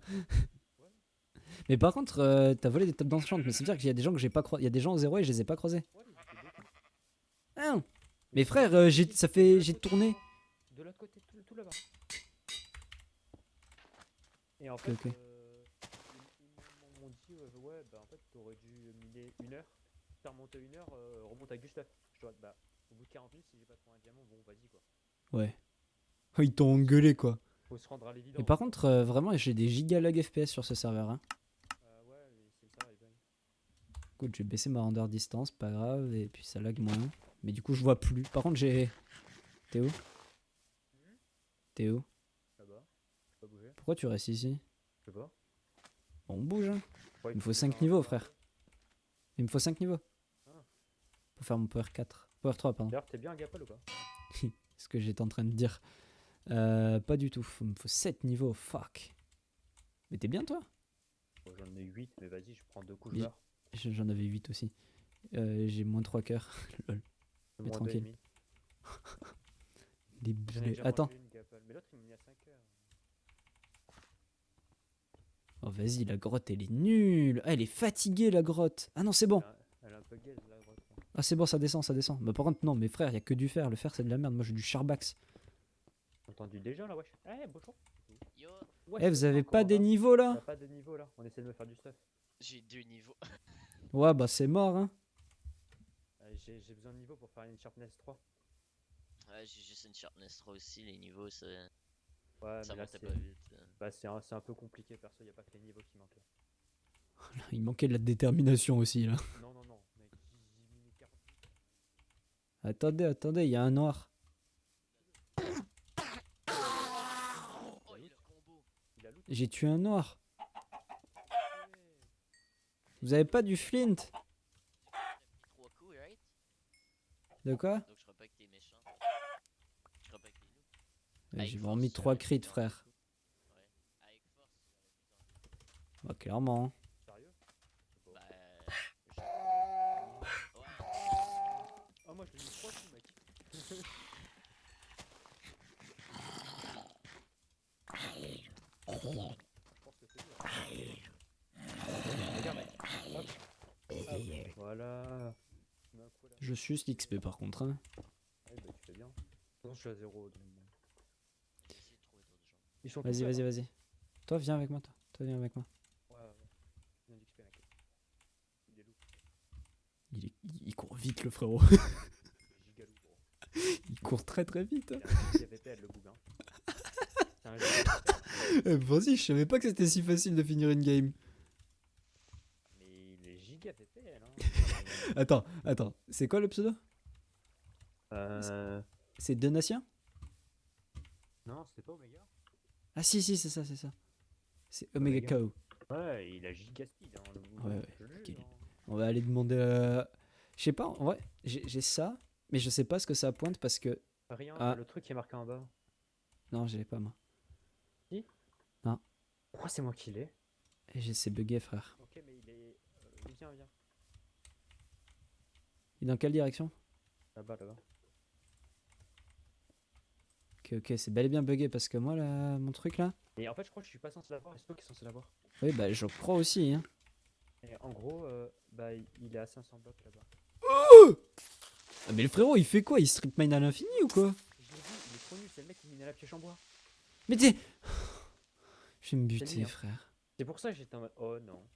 Mais par contre, t'as volé des tables d'enchant, mais ça veut dire qu'il y a des gens que j'ai pas croisés. Il y a des gens au 0 et je les ai pas croisés. Ouais, mais j'ai fait beaucoup. Ah, mais frère, j'ai tourné. De l'autre côté, tout là-bas. Et en fait, ok. ils m'ont dit, ouais, bah en fait, t'aurais dû miner 1 heure. Faire monter 1 heure, remonte à Gustave. Je te vois, bah, au bout de 40 minutes, si j'ai pas trouvé un diamant, bon, vas-y quoi. Ouais. Oh, ils t'ont engueulé quoi. Faut se rendre à Et l'évidence. par contre, vraiment, j'ai des giga lag FPS sur ce serveur. Hein. Ouais, mais c'est ça, les bugs. Écoute, j'ai baissé ma render distance, pas grave, et puis ça lag moins. Mais du coup, je vois plus. Par contre, j'ai. T'es où? T'es où? Là-bas, je peux pas bouger, Pourquoi tu restes ici? je sais pas. Bon, on bouge, hein. Ouais, Il me faut déjà 5 un- niveaux, un- frère. Il me faut 5 niveaux. Ah. Pour faire mon Power 4. Power 3, pardon. D'ailleurs, t'es bien un Gapal ou pas? C'est ce que j'étais en train de dire. Pas du tout. Il me faut 7 niveaux. Fuck. Mais t'es bien, toi? Bon, j'en ai 8, mais vas-y, je prends 2 couches Oui. d'or. J'en avais 8 aussi. J'ai moins 3 cœurs. Lol. Mais Moins tranquille. 2,5. Les J'en ai boulets. déjà Attends. mangé une Gapal. Mais l'autre, il m'a mis à 5 heures. Oh, vas-y, la grotte, elle est nulle. Ah, elle est fatiguée, la grotte. Ah non, c'est bon. Elle est un peu gaze, la grotte. Ah, c'est bon, ça descend, ça descend. Bah, par contre, non, mes frères, il y a que du fer. Le fer, c'est de la merde. Moi, j'ai du charbax. T'as entendu déjà là, wesh? Eh, bonjour. Yo, Wesh, Eh, vous avez encore pas en des bas. niveaux T'as là? pas de niveau là? On essaie de me faire du stuff. j'ai 2 niveaux. Ouais, bah, c'est mort, hein. J'ai besoin de niveau pour faire une sharpness 3. Ouais, j'ai juste une sharpness 3 aussi, les niveaux, ça, Ouais, ça mais là, montait c'est pas vite. bah, c'est un peu compliqué, perso. Y a pas que les niveaux qui manquent. Il manquait de la détermination aussi, là. Non, non, non, mec, 10 minutes 40. Attendez, attendez, il y a un noir. Oh, il a le combo. Il a loot. J'ai tué un noir. Vous avez pas du flint? J'ai pris 3 coups, right? De quoi? Donc je crois pas que t'es méchant. Je crois pas que t'es loup. Ouais, Avec j'ai force, vraiment mis tu 3 aurais pu crits, tenter le frère. coup. Ouais. Avec force, tu aurais pu tenter. Bah, clairement. Hein. Sérieux? Bah. Ouais. Ah, moi, je l'ai mis 3 coups, mec. Je pense que c'est dur. Regarde, mec. Hop. Hop. Voilà. Tu mets un coup là. Je suce l'XP par contre. Hein. Ouais, bah, tu fais bien. Non, je suis à 0. Donc... J'ai essayé de trouver d'autres gens. Ils sont Vas-y, tous là, vas-y, hein. vas-y. Toi, viens avec moi, toi. Toi, viens avec moi. Ouais, ouais. Bien d'XP, mec. Il est loup. Il court vite, le frérot. Giga loup, gros. Il court très très vite. Il a un giga VPL, le bouc, hein. C'est un giga VPL. Vas-y, je savais pas que c'était si facile de finir une game. Mais il est giga VPL, hein. Attends. C'est quoi le pseudo? C'est Donatien? Non, c'était pas Omega. Ah si, c'est ça, c'est ça. C'est Omega Omega. Cow. Ouais, il a giga speed, hein, le bouc. Ouais, ouais, Je le ok. jure, hein. On va aller demander à... Je sais pas, en vrai, j'ai ça, mais je sais pas ce que ça pointe parce que... Rien, Ah. le truc qui est marqué en bas. Non, je l'ai pas, moi. Pourquoi c'est moi qui l'ai? Et c'est bugué, frère. Ok, mais il est. Viens. Et dans quelle direction? Là-bas, là-bas. Ok, c'est bel et bien bugué parce que moi, là, mon truc là... Et en fait, je crois que je suis pas censé l'avoir, et c'est toi qui es censé l'avoir. Oui, bah je crois aussi, hein. Et en gros, bah, il est à 500 blocs là-bas. Ah, mais le frérot, il fait quoi? Il strip mine à l'infini ou quoi? Je l'ai vu, il est trop nul, c'est le mec qui mine à la pioche en bois. Mais t'es... Je vais me C'est buter, lui, hein. frère. C'est pour ça que j'étais en mode. Oh non.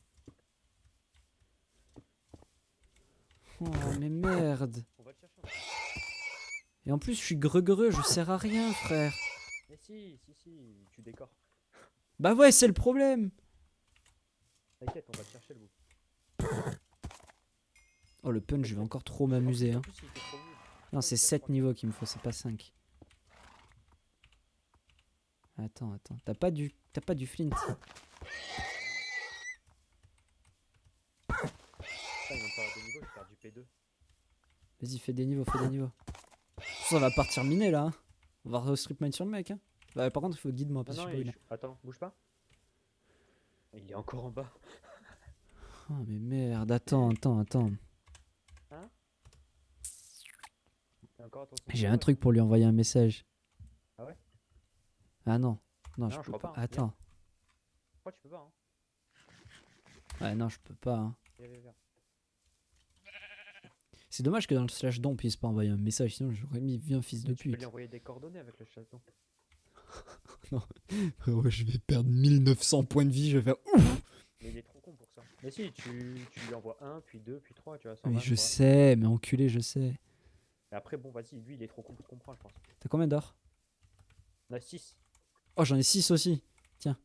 Oh, mais merde. On va le chercher. Et en plus, je suis greux, je sers à rien, frère. Mais si, tu décores. Bah ouais, c'est le problème. T'inquiète, on va le chercher le bout. Oh, le punch, je vais encore trop m'amuser, hein. En plus, il était trop nul. Non, c'est 7 niveaux qu'il me faut, c'est pas 5. Attends. T'as pas du flint? Putain, ils vont pas avoir des niveaux, je vais faire du P2. Vas-y, fais des niveaux. Ça va partir miner là. Hein. On va re-strip mine sur le mec. Hein. Bah, par contre, il faut guide-moi parce que je suis pas il... une- Attends, bouge pas. Il est encore en bas. Oh, mais merde, attends. Il est encore à 300 J'ai un niveaux, truc pour lui envoyer un message. Ah ouais? Ah non, je je peux crois pas. pas, hein. Attends. Pourquoi tu peux pas, hein? Ouais, non, je peux pas. Hein. Viens. C'est dommage que dans le slash don on puisse pas envoyer un message, sinon j'aurais mis viens fils de Tu peux pute. lui envoyer des coordonnées avec le chaton. Frérot, je vais perdre 1900 points de vie, je vais faire ouf. Mais il est trop con pour ça. Mais si, tu lui envoies 1, puis 2, puis 3, tu vois. Mais 120, je quoi. sais, mais enculé, je sais. Et après, bon, vas-y, lui, il est trop con pour comprendre, je pense. T'as combien d'or? On a 6. Oh, j'en ai 6 aussi. Tiens.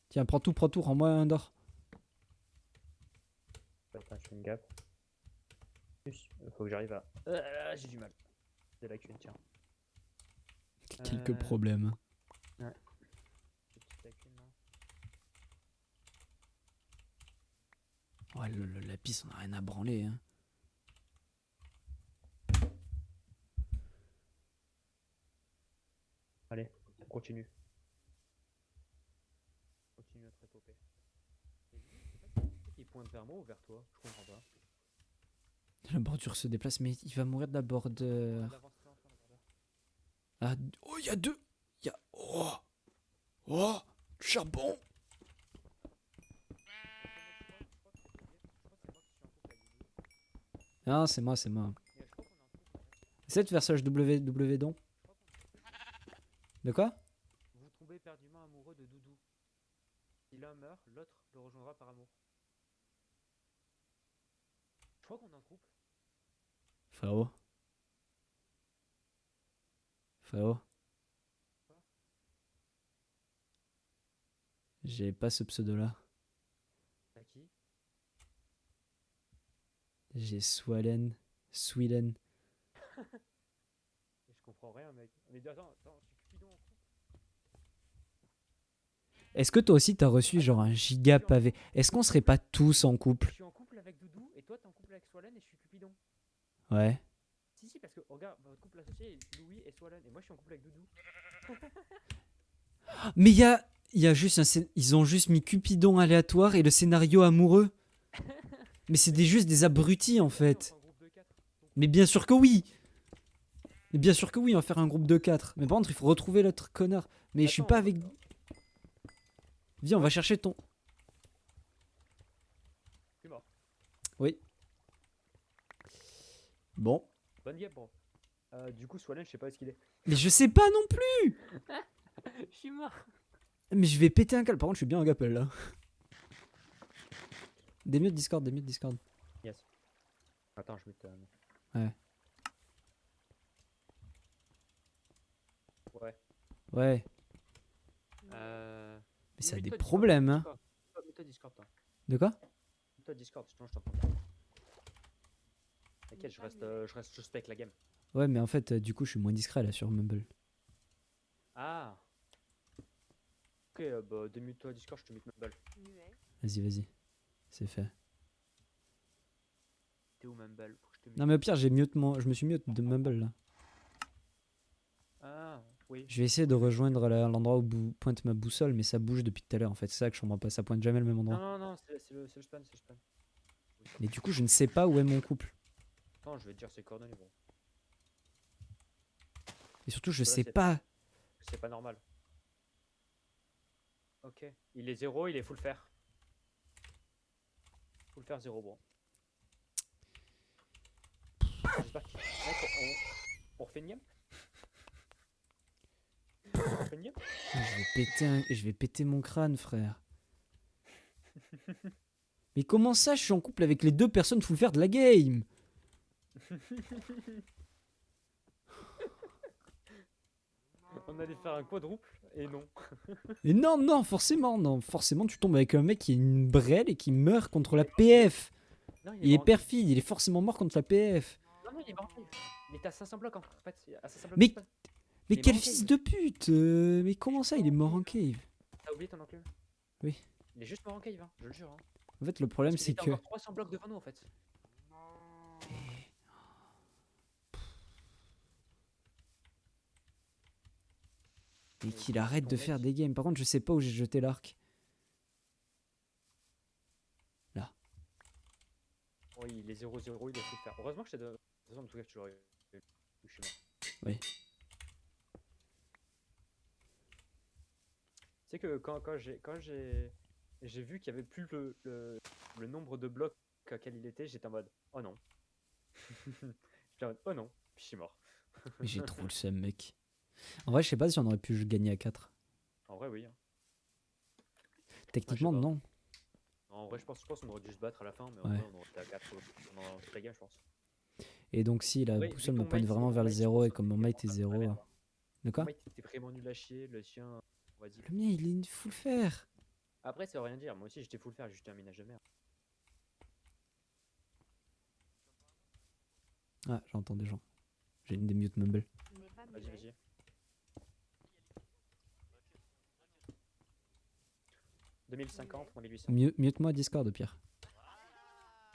Tiens, prends tout, rends-moi un d'or. Attends, je fais une gaffe. Faut que j'arrive à. J'ai du mal. C'est la lacune, tiens. Quelques Euh, problèmes. Des petites lacunes, là. Ouais, le lapis, on a rien à branler. Hein. Allez, on continue. Continue notre épopée. Et lui, je sais pas il pointe vers moi ou vers toi? Je comprends pas. La bordure se déplace, mais il va mourir de la bordure. Avance, avance, avance, avance. Ah, oh, il y a deux. Il y a. Oh! Oh! Du charbon! Ah, c'est moi, c'est moi. Essaie de faire ça WW don. De quoi? Vous tombez éperdument amoureux de Doudou. Si l'un meurt, l'autre le rejoindra par amour. Je crois qu'on est en couple. Frérot. Frérot. J'ai pas ce pseudo-là. T'as qui? J'ai Swalen. Sweden. Je comprends rien, mec. Mais attends, je suis Cupidon en couple. Est-ce que toi aussi t'as reçu genre un giga pavé? Est-ce qu'on serait pas tous en Je couple? suis en couple avec Doudou et toi t'es en couple avec Swalen et je suis Cupidon. Ouais. Si, parce que regarde, votre couple associé est Louis et Swalen et moi je suis en couple avec Doudou. Mais il y a juste ils ont juste mis Cupidon aléatoire et le scénario amoureux. Mais c'est juste des abrutis en fait. En groupe de 4. Mais bien sûr que oui. Mais bien sûr que oui, on va faire un groupe de 4. Mais par contre, il faut retrouver l'autre connard. Mais je suis pas avec. Viens, on va chercher ton. Je suis mort. Oui. Bon. Bonne game, bro. Du coup, Swalen, je sais pas où est-ce qu'il est. Mais je sais pas non plus. Je suis mort. Mais je vais péter un câble. Par contre, je suis bien en gapel là. Des mutes Discord, des mutes Discord. Yes. Attends, je vais te. Ouais. Ouais. Ouais. Mais ça a des problèmes, hein. Mets-toi Discord, toi. De quoi? Mets-toi Discord, sinon je t'entends pas. T'inquiète, je reste juste avec la game. Ouais, mais en fait, du coup, je suis moins discret là sur Mumble. Ah. Ok, bah démute-toi Discord, je te mute Mumble. Muet. Vas-y, vas-y. C'est fait. T'es où Mumble? Faut que je te mute. Non, mais au pire, je me suis mute de Mumble là. Ah, oui. Je vais essayer de rejoindre l'endroit où pointe ma boussole, mais ça bouge depuis tout à l'heure en fait. C'est ça que je comprends pas. Ça pointe jamais le même endroit. Non, non, non, c'est le spawn, c'est le spawn. Mais du coup, je ne sais pas où est mon couple. Attends, je vais te dire ses coordonnées, bon. Et surtout, je Voilà, sais c'est- pas. C'est pas normal. Ok. Il est 0, il est full fer. Full fer 0, bon. J'espère qu'il. Mec, on refait une game? On refait une game? Je vais péter mon crâne, frère. Mais comment ça, je suis en couple avec les deux personnes full faire de la game? On allait faire un quadruple et non. Et non, non, forcément, tu tombes avec un mec qui est une brêle et qui meurt contre la PF. Non, Il est mort en- perfide, il est forcément mort contre la PF. Non, non, il est mort en cave. Il était à 500 blocs en fait. À 500 blocs Mais- de spawn. Mais Il est quel mort en fils cave. de pute mais comment ça, il est mort en cave? T'as oublié ton enclume? Oui. Il est juste mort en cave, hein, je le jure. Hein. En fait, le problème, Parce qu'il c'est était que... encore 300 blocs devant nous en fait. Et qu'il arrête de faire des games. Par contre, je sais pas où j'ai jeté l'arc. Oui, il est 0-0, il a fait faire. Heureusement que je t'ai donné. De toute façon, en tout cas, tu l'aurais eu. Je suis mort. Oui. C'est que quand j'ai vu qu'il y avait plus le nombre de blocs auquel il était, j'étais en mode oh non. J'étais en mode oh non, puis je suis mort. Mais j'ai trop le seum, mec. En vrai, je sais pas si on aurait pu gagner à 4. En vrai, oui. Hein. Techniquement, pas. non. En vrai, je pense qu'on aurait dû se battre à la fin, mais en Ouais. vrai, on aurait été à 4 pendant toute la game, je pense. Et donc, si la Ouais, boussole vu me ton pointe mate, vraiment vers le je 0 et pense, comme mon mate est 0. vraiment De quoi? Moi, il était vraiment nul à chier, le sien, on va dire. Le mien, il est une full fer. Après, ça veut rien dire. Moi aussi, j'étais full faire, juste un minage de merde. Ah, j'entends des gens. J'ai une des mute mumble. N'est pas Vas-y, muet. vas-y. « 2050, moi 1800. Mute-moi Discord au pire.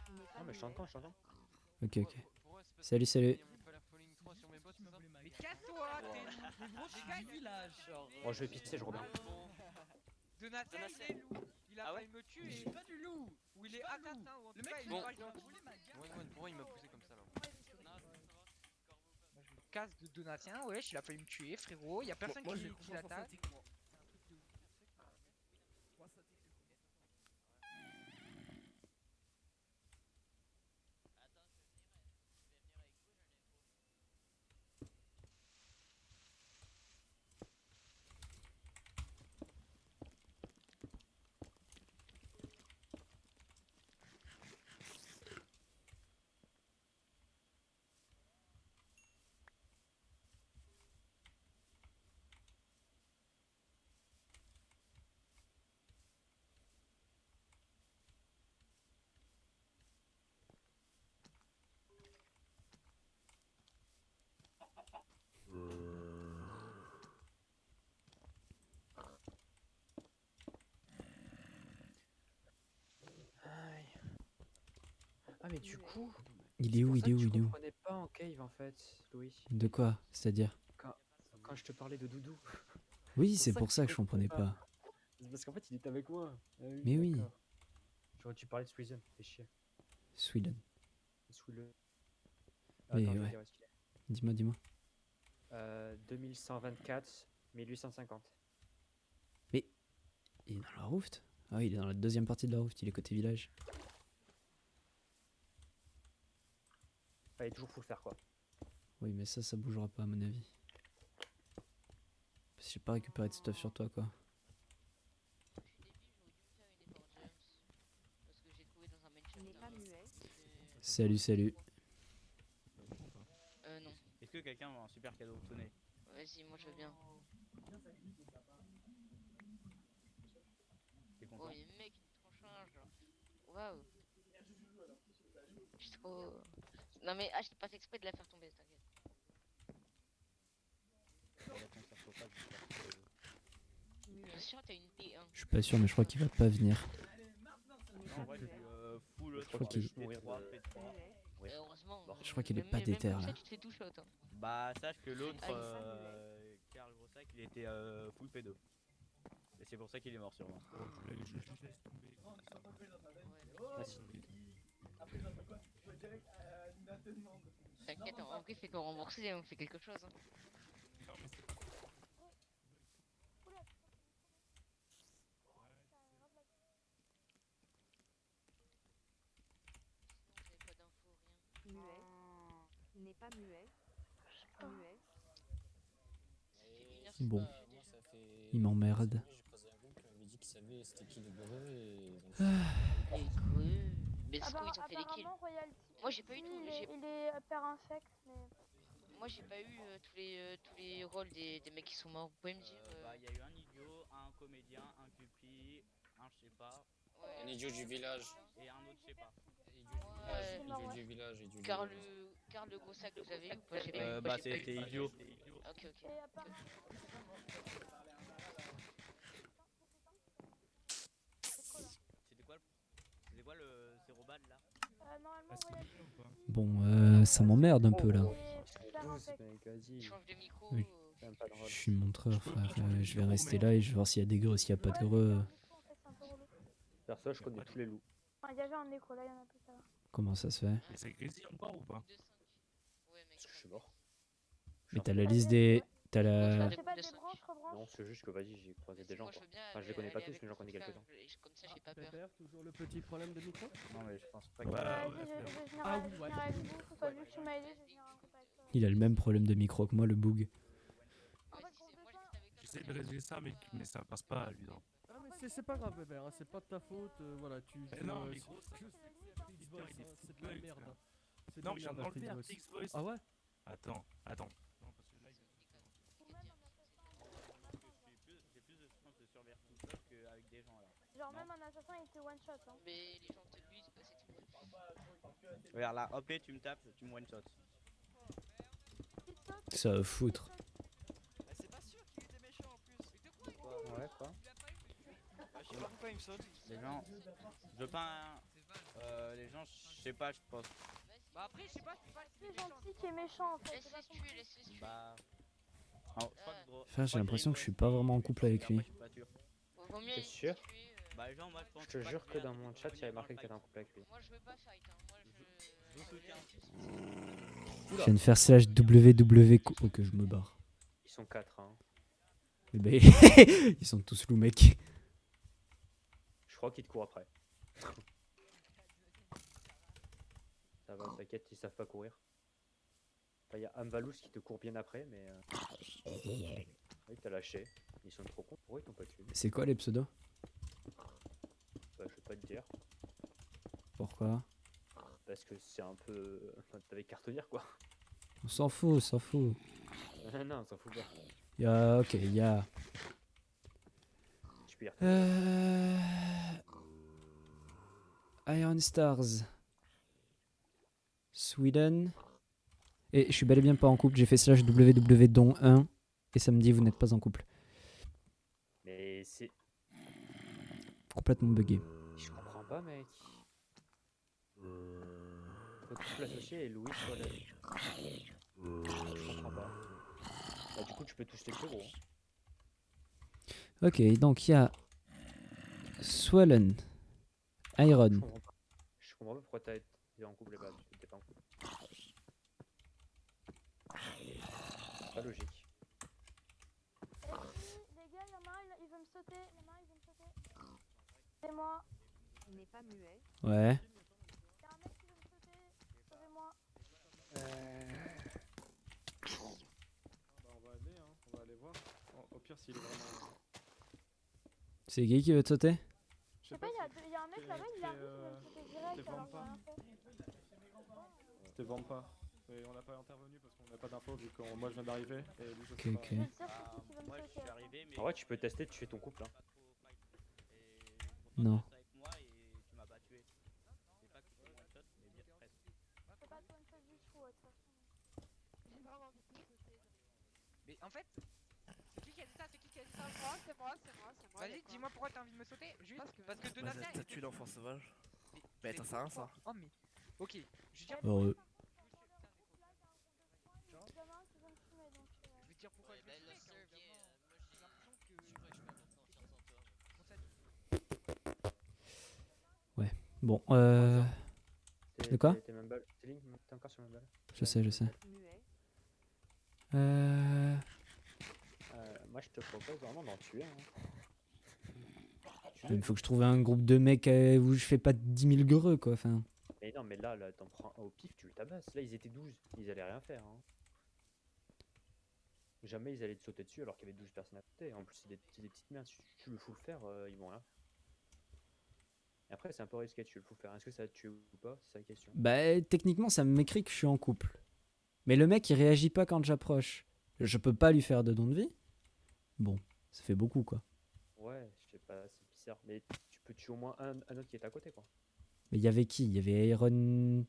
N'est pas Non, mais je muet. t'entends, je t'entends. Ok, ok. Salut, salut. Mais casse-toi, t'es loup. Mais gros, je suis du village, genre. Bon, je vais pisser, je reviens. Donatien, il est loup. Il a Ah ouais failli me Mais tuer. je suis pas du loup. Ou il est assassin, ou en Le tout mec, cas, il il est m'a pas il a gentil. volé ma gamme. Pourquoi il m'a poussé comme ça là? Casse de Donatien, wesh, il a failli me tuer, frérot. Y a personne Moi, qui j'ai qui confiance en l'attaque. Celtic, moi. Moi, ça tic. Ah, mais du coup, Il est où? Il est où? je Il est où? comprenais pas en cave en fait, Louis. De quoi? C'est-à-dire? Quand je te parlais de Doudou. Oui, c'est pour ça que je comprenais pas. C'est parce qu'en fait, il était avec moi. Ah Mais oui. d'accord. J'aurais dû parler de Sweden, fais chier. Sweden. Sweden. Mais Attends, je vais ouais. dire où est-ce qu'il est. Dis-moi, dis-moi. 2124, 1850. Il est dans la Rouft? Ah oui, il est dans la deuxième partie de la Rouft, il est côté village. Fallait toujours full faire quoi. Oui, mais ça bougera pas à mon avis. Parce que j'ai pas récupéré de stuff sur toi, quoi. N'est pas muet. Salut, salut. Non. Est-ce que quelqu'un a un super cadeau? Tenez. Vas-y, moi je veux bien. T'es Oh, content? mais mec, il est trop change, genre. Waouh. Je suis trop. Non, mais j'ai pas fait exprès de la faire tomber, t'inquiète. Je suis sûr, t'as une P1. Je suis pas sûr, mais je crois qu'il va pas venir. Non, en vrai, j'ai eu full Je crois qu'il- P3, P3. Muet. Heureusement. Je crois qu'il est même- pas même déter, comme ça, là. tu te fais tout shot. Hein. Bah, sache que l'autre, Allez. Karl Grossac, il était full P2. Et c'est pour ça qu'il est mort sûrement. T'inquiète, en vrai, fais-toi rembourser, on fait quelque chose. Hein. Sinon, vous avez pas d'infos, rien. Muet. N'est pas muet. Muet. Ça fait 1 heure Bon. que je suis déjà. Il m'emmerde. Les creux. Mais est-ce qu'ils ont fait les kills? Moi, j'ai pas eu tout. Il est père infect, mais. Moi, j'ai pas eu tous les rôles des mecs qui sont morts. Vous pouvez me dire Bah, il y a eu un idiot, un comédien, un cupli, un je sais pas, ouais, Un idiot du village. et un autre je sais pas. ouais, Idiot du village. Idiot du Karl village. le gros sac, vous avez eu ou pas? J'ai pas eu. Bah, j'ai pas eu. c'était idiot. Ok, ok. Et apparemment. C'était quoi le zéro balle là? Normalement, Bon, ça m'emmerde un peu là. père 12, infect. mec, vas-y. Change de micro. Oui. J'aime pas le rôle. Je suis montreur, frère. Je vais rester là et je vais voir s'il y a des greux, s'il y a pas de greux. Perso, je connais tous les loups. Il y avait un écho là, il y en a plus ça. Comment ça se fait? Mais ça grésille encore ou pas? 2-5. Ouais, mec. Parce que je suis mort. Mais t'as la liste des... T'as la... C'est pas des branches, rebranches. Non, c'est juste que vas-y, j'ai croisé des gens Moi, je quoi. veux bien Enfin, je les aller- connais pas aller tous, avec mais j'en mon connais frère, quelques-uns. Comme ça, j'ai pas peur. Pépère, toujours le petit problème de micro. Non, mais je pense pas Ouais, que. ouais, Vas-y, ouais, je vais ouais. venir Ah à- oui, je vais ouais. venir avec vous. Faut pas vu que tu m'as aidé, je vais venir en contact avec toi. Il a le même problème de micro que moi, le boog. Mais j'essaie de régler ça, mais ça passe pas, lui. Non, Ah, mais c'est pas grave, bébé, hein, c'est pas de ta faute, voilà, non, mais gros, ça. je sais que c'est Arctic Voice, il est hein, c'est de fou, la ouais, merde. frère. C'est de Non, la mais je viens merde, d'enlever Arctic Arctic Voice. Voice. Ah ouais? Attends. Non, parce que là, J'ai plus de chance de survivre tout seul qu'avec des gens là. Genre Non. même un assassin il te one shot hein. Mais les gens te butent, bah c'est tout. Regarde là, hop, tu me tapes, tu me one shot. Ça va foutre. C'est pas sûr qu'il y ait des méchants en plus. Ouais, quoi. Je sais pas pourquoi il me saute. Les gens, je veux pas. Les gens, je sais pas, je pense. Bah après, je sais pas, c'est pas C'est gentil qui est méchant en fait. c'est pas Laisse-les ton tuer, truc. laisse-les tuer. Bah. Oh, je crois que gros. Frère, j'ai l'impression que je suis pas vraiment en couple avec lui. Après, je suis pas sûr. Vaut mieux T'es les sûr tuer. Bah, les gens, moi je pense. Je te pas jure que bien dans mon chat, il y avait marqué que t'étais fight. en couple avec lui. Moi je veux pas fight, hein. Moi Je vous soutiens. Je viens de faire slash www. Ok, je me barre. Ils sont 4, hein. Eh ben, ils sont tous loups, mec. Je crois qu'ils te courent après. Ça va, t'inquiète, ils savent pas courir. Enfin, il y a Amvalous qui te court bien après, mais. Oui, t'as lâché. Ils sont trop cons. Pourquoi ils t'ont pas tué? C'est quoi les pseudos? Bah, je vais pas te dire. Pourquoi? Parce que c'est un peu. Enfin, t'avais qu'à retenir quoi. On s'en fout, on s'en fout. Non, on s'en fout pas. Y'a, ok, y'a. Tu peux y retenir. Iron Stars. Sweden. Et je suis bel et bien pas en couple, j'ai fait slash www don 1 et ça me dit vous n'êtes pas en couple. Mais c'est. Complètement bugué. Je comprends pas, mec. Faut tous l'associer et Louis sur la. Je comprends pas. Bah, du coup, tu peux tous les tuer, gros. Ok, donc il y a Swollen, Iron. Je comprends pas pourquoi t'es en couple et pas, t'es pas en couple. Pas logique. Les gars, y'en a un, il veut me sauter. Y'en a un, il veut me sauter. C'est moi. N'est pas muet. Ouais. Y'a un mec qui veut me sauter. Sauvez-moi. Bah, on va aller, hein, on va aller voir. Au pire, s'il est vraiment. C'est Guy qui veut te sauter? Je sais pas, y a un mec là-bas, il arrive, il veut me sauter direct alors j'ai rien fait. C'était Vampa. Et on n'a pas intervenu parce qu'on n'a pas d'infos vu que moi je viens d'arriver. Et lui, je Ok, sais pas. ok. Je vais te dire c'est qui veut me Moi je sauter. suis arrivé, mais. En vrai, tu peux tester de tuer ton couple. Hein. Non. Avec moi et tu m'as pas tué. C'est pas que tu one shot, mais bien presque. C'est pas toi une chose du tout, de toute façon. J'ai pas envie de me sauter. Mais en fait, c'est qui a dit ça? C'est qui a dit ça? C'est moi. Vas-y, dis-moi pourquoi t'as envie de me sauter. Juste parce que Donatien. T'as tué l'enfant sauvage. Mais t'en sais rien, ça. Oh, mais. Ok, je veux dire. Heureux. Il y en a un qui veut me fumer donc. Je veux dire pourquoi je me fais, car évidemment, j'ai l'impression que. Bon, T'es- De quoi? T'es même balle. T'es Link, t'es encore sur même balle. je sais. Muet. Moi, je te propose vraiment d'en tuer. Hein. Il faut que je trouve un groupe de mecs où je fais pas 10 000 greux quoi. Enfin, Mais non, mais là t'en prends un au pif, tu le tabasses. Là, ils étaient 12. Ils allaient rien faire. Hein. Jamais ils allaient te sauter dessus alors qu'il y avait 12 personnes à côté. En plus, c'est des petites mains. Si tu le fous le faire, ils vont rien faire. Et après, c'est un peu risqué, tu le fous faire. Est-ce que ça va te tuer ou pas? C'est ça la question. bah techniquement ça m'écrit que je suis en couple. Mais le mec il réagit pas quand j'approche. Je peux pas lui faire de don de vie. Bon, ça fait beaucoup quoi. Ouais, je sais pas, c'est bizarre. Mais tu peux tuer au moins un autre qui est à côté, quoi. Mais il y avait qui? Il y avait Iron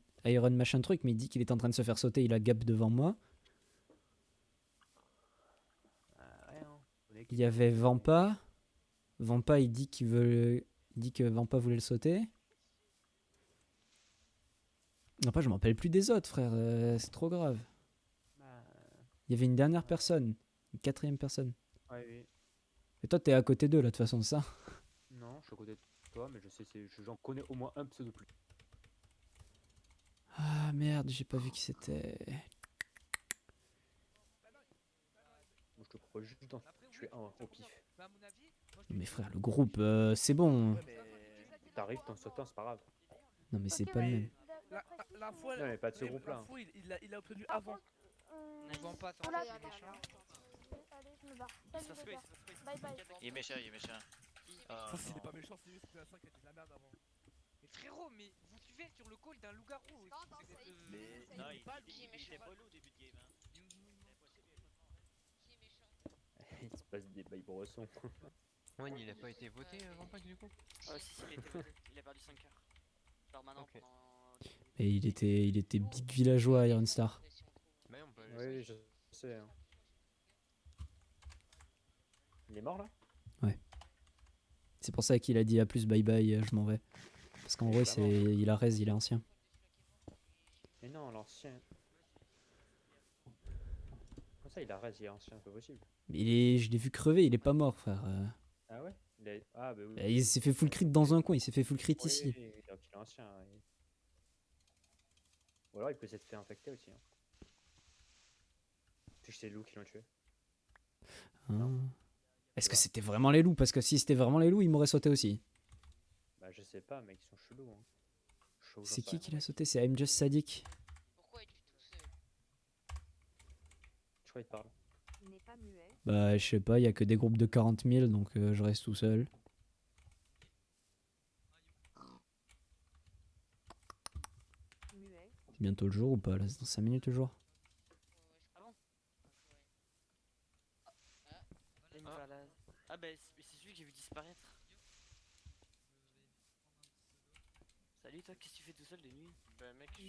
machin truc, mais il dit qu'il est en train de se faire sauter, il a gap devant moi. Ouais, hein. Il y avait Vampa. Vampa il dit il dit que Vampa voulait le sauter. Après je m'en rappelle plus des autres frère, c'est trop grave. Il y avait une dernière personne, une quatrième personne. Ouais, oui. Et toi t'es à côté d'eux là de toute façon ça. Non, je suis à côté de toi, mais je sais, j'en connais au moins un pseudo plus. Ah merde, j'ai pas vu qui c'était. Moi, je te propose juste d'en tuer un au pif. Bah, à mon avis, Mais frère, le groupe, c'est bon. T'arrives, t'en sautes un, c'est pas grave. Non mais c'est Ok, pas le ouais. même. La fois, Non, mais pas de ce oui, groupe-là. la fois, il a obtenu Par avant. contre, ils vont pas Oula, sortir, c'est méchant. allez, je me barre. Il se Salut passe les quoi, gars. il se passe quoi, il se Bye passe quoi, bye. Kaden Il est méchant, il est méchant. Ah, Ça, c'est non. pas méchant, c'est juste que la 5 était de la merde avant. Mais frérot, mais vous suivez sur le call d'un loup-garou. Mais non, il était pas lourd au début de game. Hein. Il se passe des bails brossons. Ouais, il a pas été voté Vampac du coup? Si, il a été voté. Il a perdu 5 heures. Genre maintenant Ok. pendant. Et il était big villageois, Iron Star. Mais on peut aller Oui, je sais. Hein. Il est mort là? C'est pour ça qu'il a dit à plus, bye bye, je m'en vais. Parce qu'en Il est vrai, pas c'est mort. il a raise, il est ancien. Mais non, l'ancien. Comment ça, il a raise, il est ancien, c'est pas possible. Je l'ai vu crever, il est pas mort, frère. Ah ouais? Ah bah oui. Il s'est fait full crit dans un coin, il s'est fait full crit Oui, ici. donc il est ancien. Oui. Ou alors il peut s'être fait infecter aussi. Hein. Puis c'est les loups qui l'ont tué. Hein. Est-ce que c'était vraiment les loups? Parce que si c'était vraiment les loups, il m'aurait sauté aussi. Bah je sais pas, mec, ils sont chelous. Hein. Chaud, j'en C'est sais qui rien. l'a sauté? C'est I'm Just Sadik. Pourquoi es-tu tout seul? Je crois qu'il te parle. N'est pas muet. Bah, je sais pas, il y a que des groupes de 40 000, donc je reste tout seul. Muet. C'est bientôt le jour ou pas? Là, c'est dans 5 minutes le jour. Ah bon? Ah bah c'est celui que j'ai vu disparaître. Salut toi, qu'est-ce que tu fais tout seul de nuit? Bah mec, je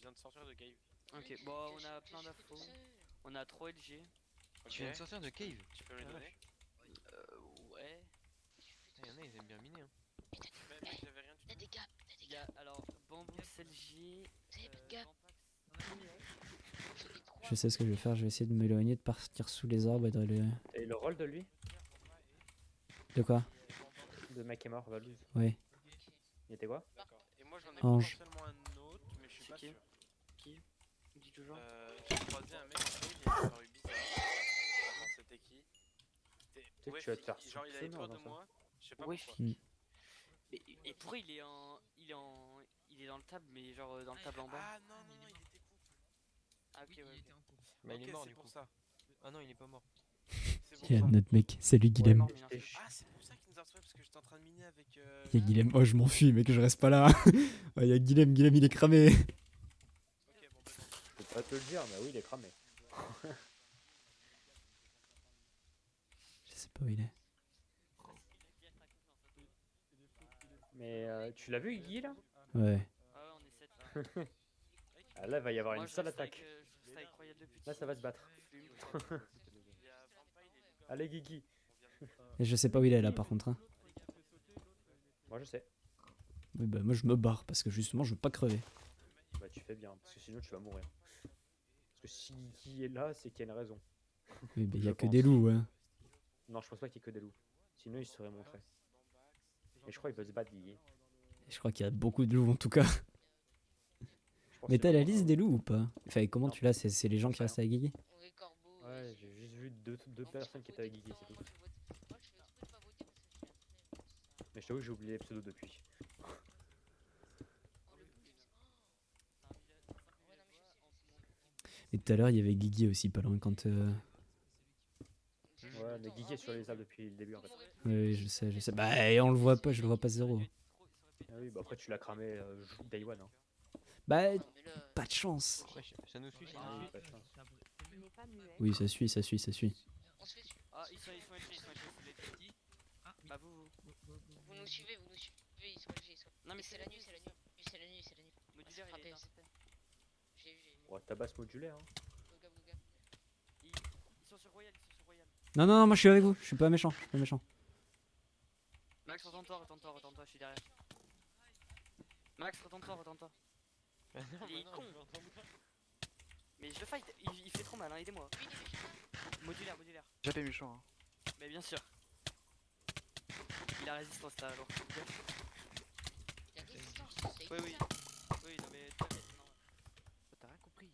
viens de sortir de cave. Ok, bon on a plein d'infos. On a 3 LG. Tu viens de sortir de cave? Tu peux me les Ah donner? Ouais. Il y en a, ils aiment bien miner. Hein. Mais mec, j'avais rien du tout. Il y a alors Bamboo LG. Je sais ce que je vais faire, je vais essayer de m'éloigner, de partir sous les arbres et d'aller. Et le rôle de lui? De quoi? De mec qui est mort, Valouz. Ouais. Il était quoi? Et moi j'en ai Ange. potentiellement un autre, mais je suis pas sûr. Qui? Dis toujours. J'ai croisé un mec en fait, il est apparu bizarre. Attends, c'était qui? Tu sais que tu vas te faire Genre il avait soupçonner peur en de faisant ça. moi, je sais pas Ouais. pourquoi. Et pourquoi il est dans le table, mais genre dans le table en bas? Ah non, non, non, il était couple. Ah ok, ouais. Bah il est Ok, mort c'est du pour coup. ça. Ah non, il est pas mort. C'est Il y a pour ça. notre mec, salut Guilhem. mort, mais non, c'est- Ah, c'est pour ça qu'il nous a retrouvés parce que j'étais en train de miner avec. Il y a Guilhem, oh je m'enfuis mec, je reste pas là. Ouais, il y a Guilhem il est cramé. Ok, bon, bah, Je peux pas te le dire, mais oui, il est cramé. Je sais pas où il est. Mais tu l'as vu, Guy, là? Ouais. Ah ouais, on est 7 là. Ah, là, il va y avoir Moi, une je sale reste attaque. je reste avec Royal depuis. Là, ça va se battre. Allez, Guigui. Et je sais pas où il est là par contre. Hein. Moi, je sais. Oui, bah moi je me barre parce que justement je veux pas crever. Bah, tu fais bien, parce que sinon, tu vas mourir. Parce que si Guigui est là, c'est qu'il y a une raison. Oui, bah il y a Je que pense. des loups, hein. Non, je pense pas qu'il y ait que des loups. Sinon, il se serait montré. Et je crois qu'il veut se battre, Guigui. Je crois qu'il y a beaucoup de loups en tout cas. Je pense Mais que t'as c'est la vraiment liste un- des loups ou pas? Enfin, comment Non. tu l'as? C'est les gens qui restent avec Guigui? Ouais, j'ai juste vu deux personnes qui étaient avec Guigui, c'est tout. Mais je t'avoue, j'ai oublié les pseudos depuis. Et tout à l'heure il y avait Guigui aussi pas loin quand. Ouais, mais Guigui est sur les arbres depuis le début, en fait. Oui, je sais, je sais. Bah et on le voit pas, je le vois pas zéro. Ah oui, bah après, tu l'as cramé day one, hein. Bah pas de chance. Ouais, ça nous suit, ça Ah nous oui, suit. pas de chance. N'est pas muet. Oui, ça suit, ça suit, ça suit. Ah, ils sont LG, c'est les Bah vous. Vous nous suivez, ils sont LG, ils sont. Non mais C'est la nuit, c'est la nuit. C'est la nuit, c'est la nuit. Modulaire, il frappé, est ça. dans J'ai vu. Ouais, tabasse modulaire, hein. Go, go, go. Ils sont sur Royal, ils sont sur Royal. Non, non, non, moi je suis avec vous, je suis pas méchant, je suis pas méchant. Max, retourne-toi, je suis derrière. Max, retourne-toi. Il est con. Mais je le fight, il fait trop mal, hein, aidez-moi. Modulaire. J'avais méchant. Hein. Mais bien sûr. Il a résistance là alors. Il y a résistance, c'est Oui, oui. bizarre. Oui, non mais t'inquiète, non. T'as rien compris.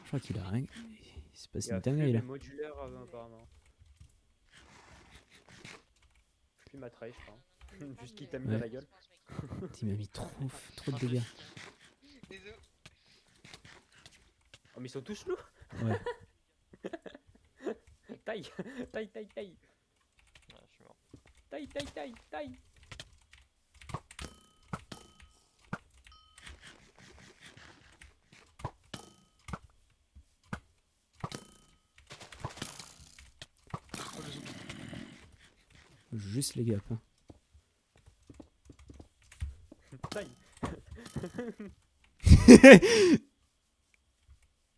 Je crois qu'il a rien. Il se passe Il y a une dinguerie là. modulaire apparemment. Plus ma trahi, je crois. Juste qu'il t'a mis Ouais. dans la gueule. Il m'a mis trop de dégâts. Désolé. Oh, mais ils sont tous loups. Ouais. Taille, taille, taille, taille. Ouais, je suis mort. Taille, taille, taille, taille. Juste les gaps. Hein. Taille.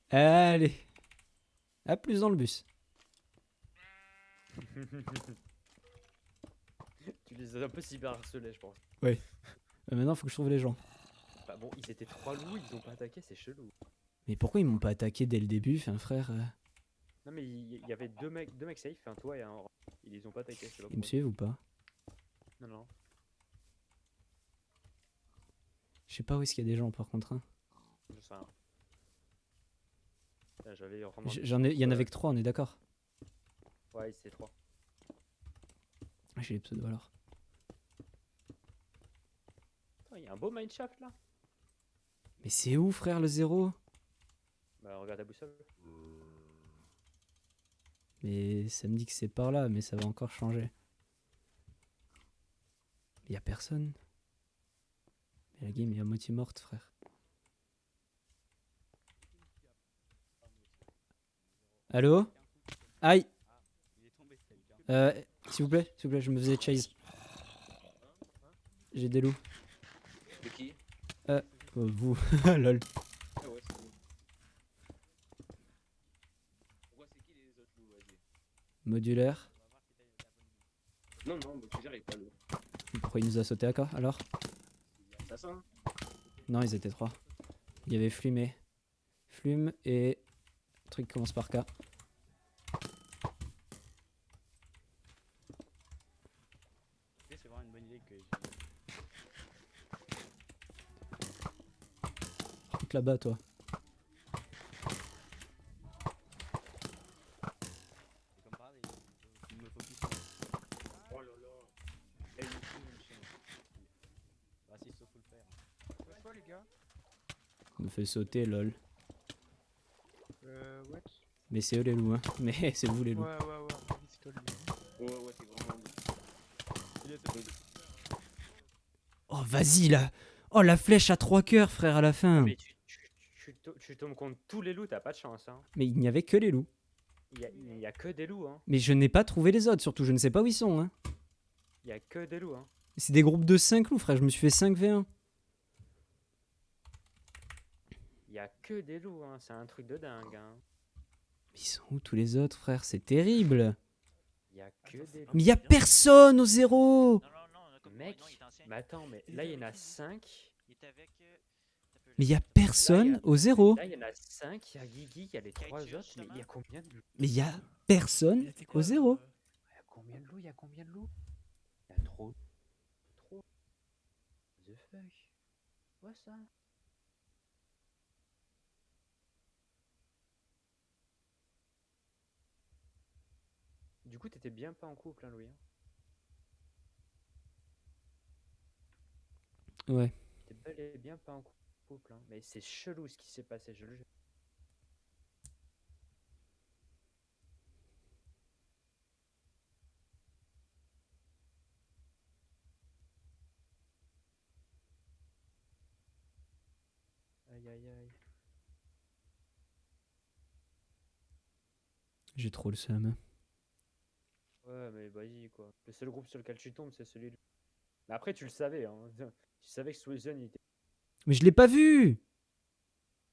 Allez. À plus dans le bus. Tu les as un peu cyberharcelés, je pense. Ouais. Maintenant, faut que je trouve les gens. Bah bon, ils étaient 3 loups, ils ont pas attaqué, c'est chelou. Mais pourquoi ils m'ont pas attaqué dès le début, enfin, frère Non mais il y avait deux mecs safe, un toi et un orange. Ils les ont pas attaqués, je sais pas Ils me pourquoi. suivent ou pas? Non, non. Je sais pas où est-ce qu'il y a des gens par contre. Hein. Je sais rien. Là, j'avais vraiment... J'en ai, il y en avait que 3, on est d'accord? Ouais, c'est 3. Ah, j'ai les pseudos alors. Il y a un beau mineshaft là. Mais c'est où, frère, le 0? Bah regarde la boussole. Mais ça me dit que c'est par là, mais ça va encore changer. Il y a personne. Mais la game est à moitié morte, frère. Allô? Aïe! S'il vous plaît, je me faisais chase. J'ai des loups. De qui? Vous. Lol. Ah ouais, c'est vous. Pourquoi c'est qui les autres loups? Vas-y. Modulaire. Non, non, Modulaire il est pas loup. Pourquoi il nous a sauté à quoi alors? Assassin? Non, ils étaient 3. Il y avait Flume. Flume et... truc qui commence par K. C'est vraiment une bonne idée que Rentre là-bas, toi. c'est comme par hasard, il me focus sur... Oh là là. Elle est fou, le chien. Bah si, sauf faut le faire. C'est quoi les gars? Il me fait sauter, lol. What? Mais c'est eux les loups, hein. Mais c'est vous les loups. Ouais, c'est toi le loup. Ouais, t'es vraiment loup. Il était... Oh, vas-y, là. Oh, la flèche à 3 cœurs, frère, à la fin. Mais tu tombes contre tous les loups, t'as pas de chance. Hein. Mais il n'y avait que les loups. Il y a que des loups. Hein. Mais je n'ai pas trouvé les autres, surtout. Je ne sais pas où ils sont, hein. Il y a que des loups. Hein. C'est des groupes de 5 loups, frère. Je me suis fait 5v1. Il y a que des loups. Hein. C'est un truc de dingue. Hein. Ils sont où tous les autres, frère? C'est terrible. Il y a que des loups. Mais il y a personne au 0. Mec, mais attends, mais là il y en a 5. Mais il y a personne au 0. Là il y en a 5, il y a Guigui, il y a les 3 autres, mais il y a combien de loups? Mais il y a personne au 0. Il y a combien de loups? Il y a combien de loups? Il y a trop. Trop. The fuck? Quoi ça? Du coup, t'étais bien pas en couple, hein, Louis. Hein. Ouais. T'es bel et bien pas en couple, hein. Mais c'est chelou ce qui s'est passé, je le jure. Aïe aïe aïe. J'ai trop le seum. Ouais, mais vas-y quoi. Le seul groupe sur lequel tu tombes, c'est celui de. Mais après, tu le savais, hein. Tu savais que Sweezen il était. Mais je l'ai pas vu.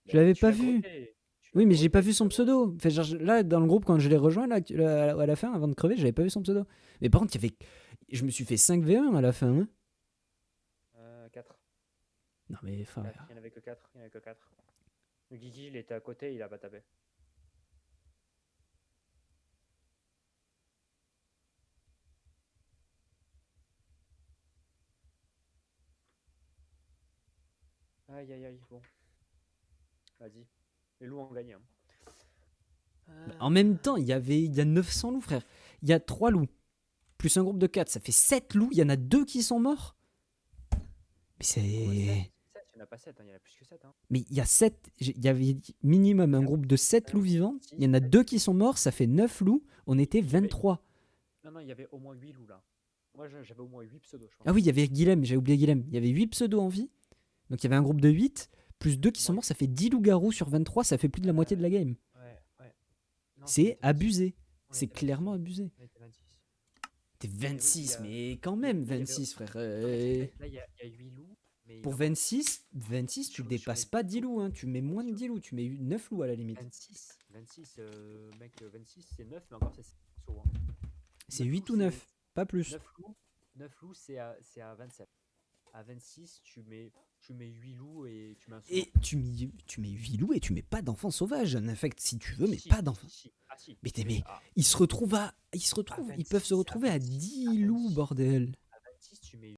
Je l'avais Tu pas l'as vu. grotté. Oui, mais j'ai pas vu son pseudo. Enfin, genre, là, dans le groupe, quand je l'ai rejoint, là, à la fin, avant de crever, j'avais pas vu son pseudo. Mais par contre, il y avait... je me suis fait 5v1 à la fin. Hein. 4. Non, mais enfin. Il y en avait que 4. Il y en avait que 4. Le Guigui, il était à côté, il a pas tapé. Aïe aïe aïe, bon. Vas-y. Les loups ont gagné. Hein. En même temps, il y a 900 loups, frère. Il y a 3 loups. Plus un groupe de 4. Ça fait 7 loups. Il y en a 2 qui sont morts. Mais c'est... Ouais, 7, il y Il n'y en a pas 7, il y en a plus que 7. Hein. Mais il y a 7, il y avait minimum un groupe de 7 loups vivants. Il y en a 2 qui sont morts, ça fait 9 loups. On était 23. Non, il y avait au moins 8 loups là. Moi, j'avais au moins 8 pseudos, je pense. Ah oui, il y avait Guilhem, j'ai oublié Guilhem. Il y avait 8 pseudos en vie. Donc il y avait un groupe de 8, plus 2 qui sont morts, ça fait 10 loups-garous sur 23, ça fait plus de la moitié de la game. Ouais. Non, C'est abusé. On C'est était clairement abusé. On était 26. T'es 26, il y a- mais quand même il y avait- 26, frère. Là, il y a 8 loups. Mais Pour il 26, tu sur dépasses les pas 10 loups, hein. Tu mets moins de 10 loups, tu mets 9 loups à la limite. 26, mec, 26 c'est 9, mais encore c'est saut. C'est 8 ou 9, pas plus. 9 loups c'est à 27. À 26, tu mets 8 loups et tu mets un saut. Et tu mets 8 loups et tu mets pas d'enfants sauvages. En effet, si tu veux, mais Si, pas d'enfants. si. Ah, si. Mais Ah. ils se retrouvent, ils peuvent se retrouver à 10 loups, bordel. À 26, tu mets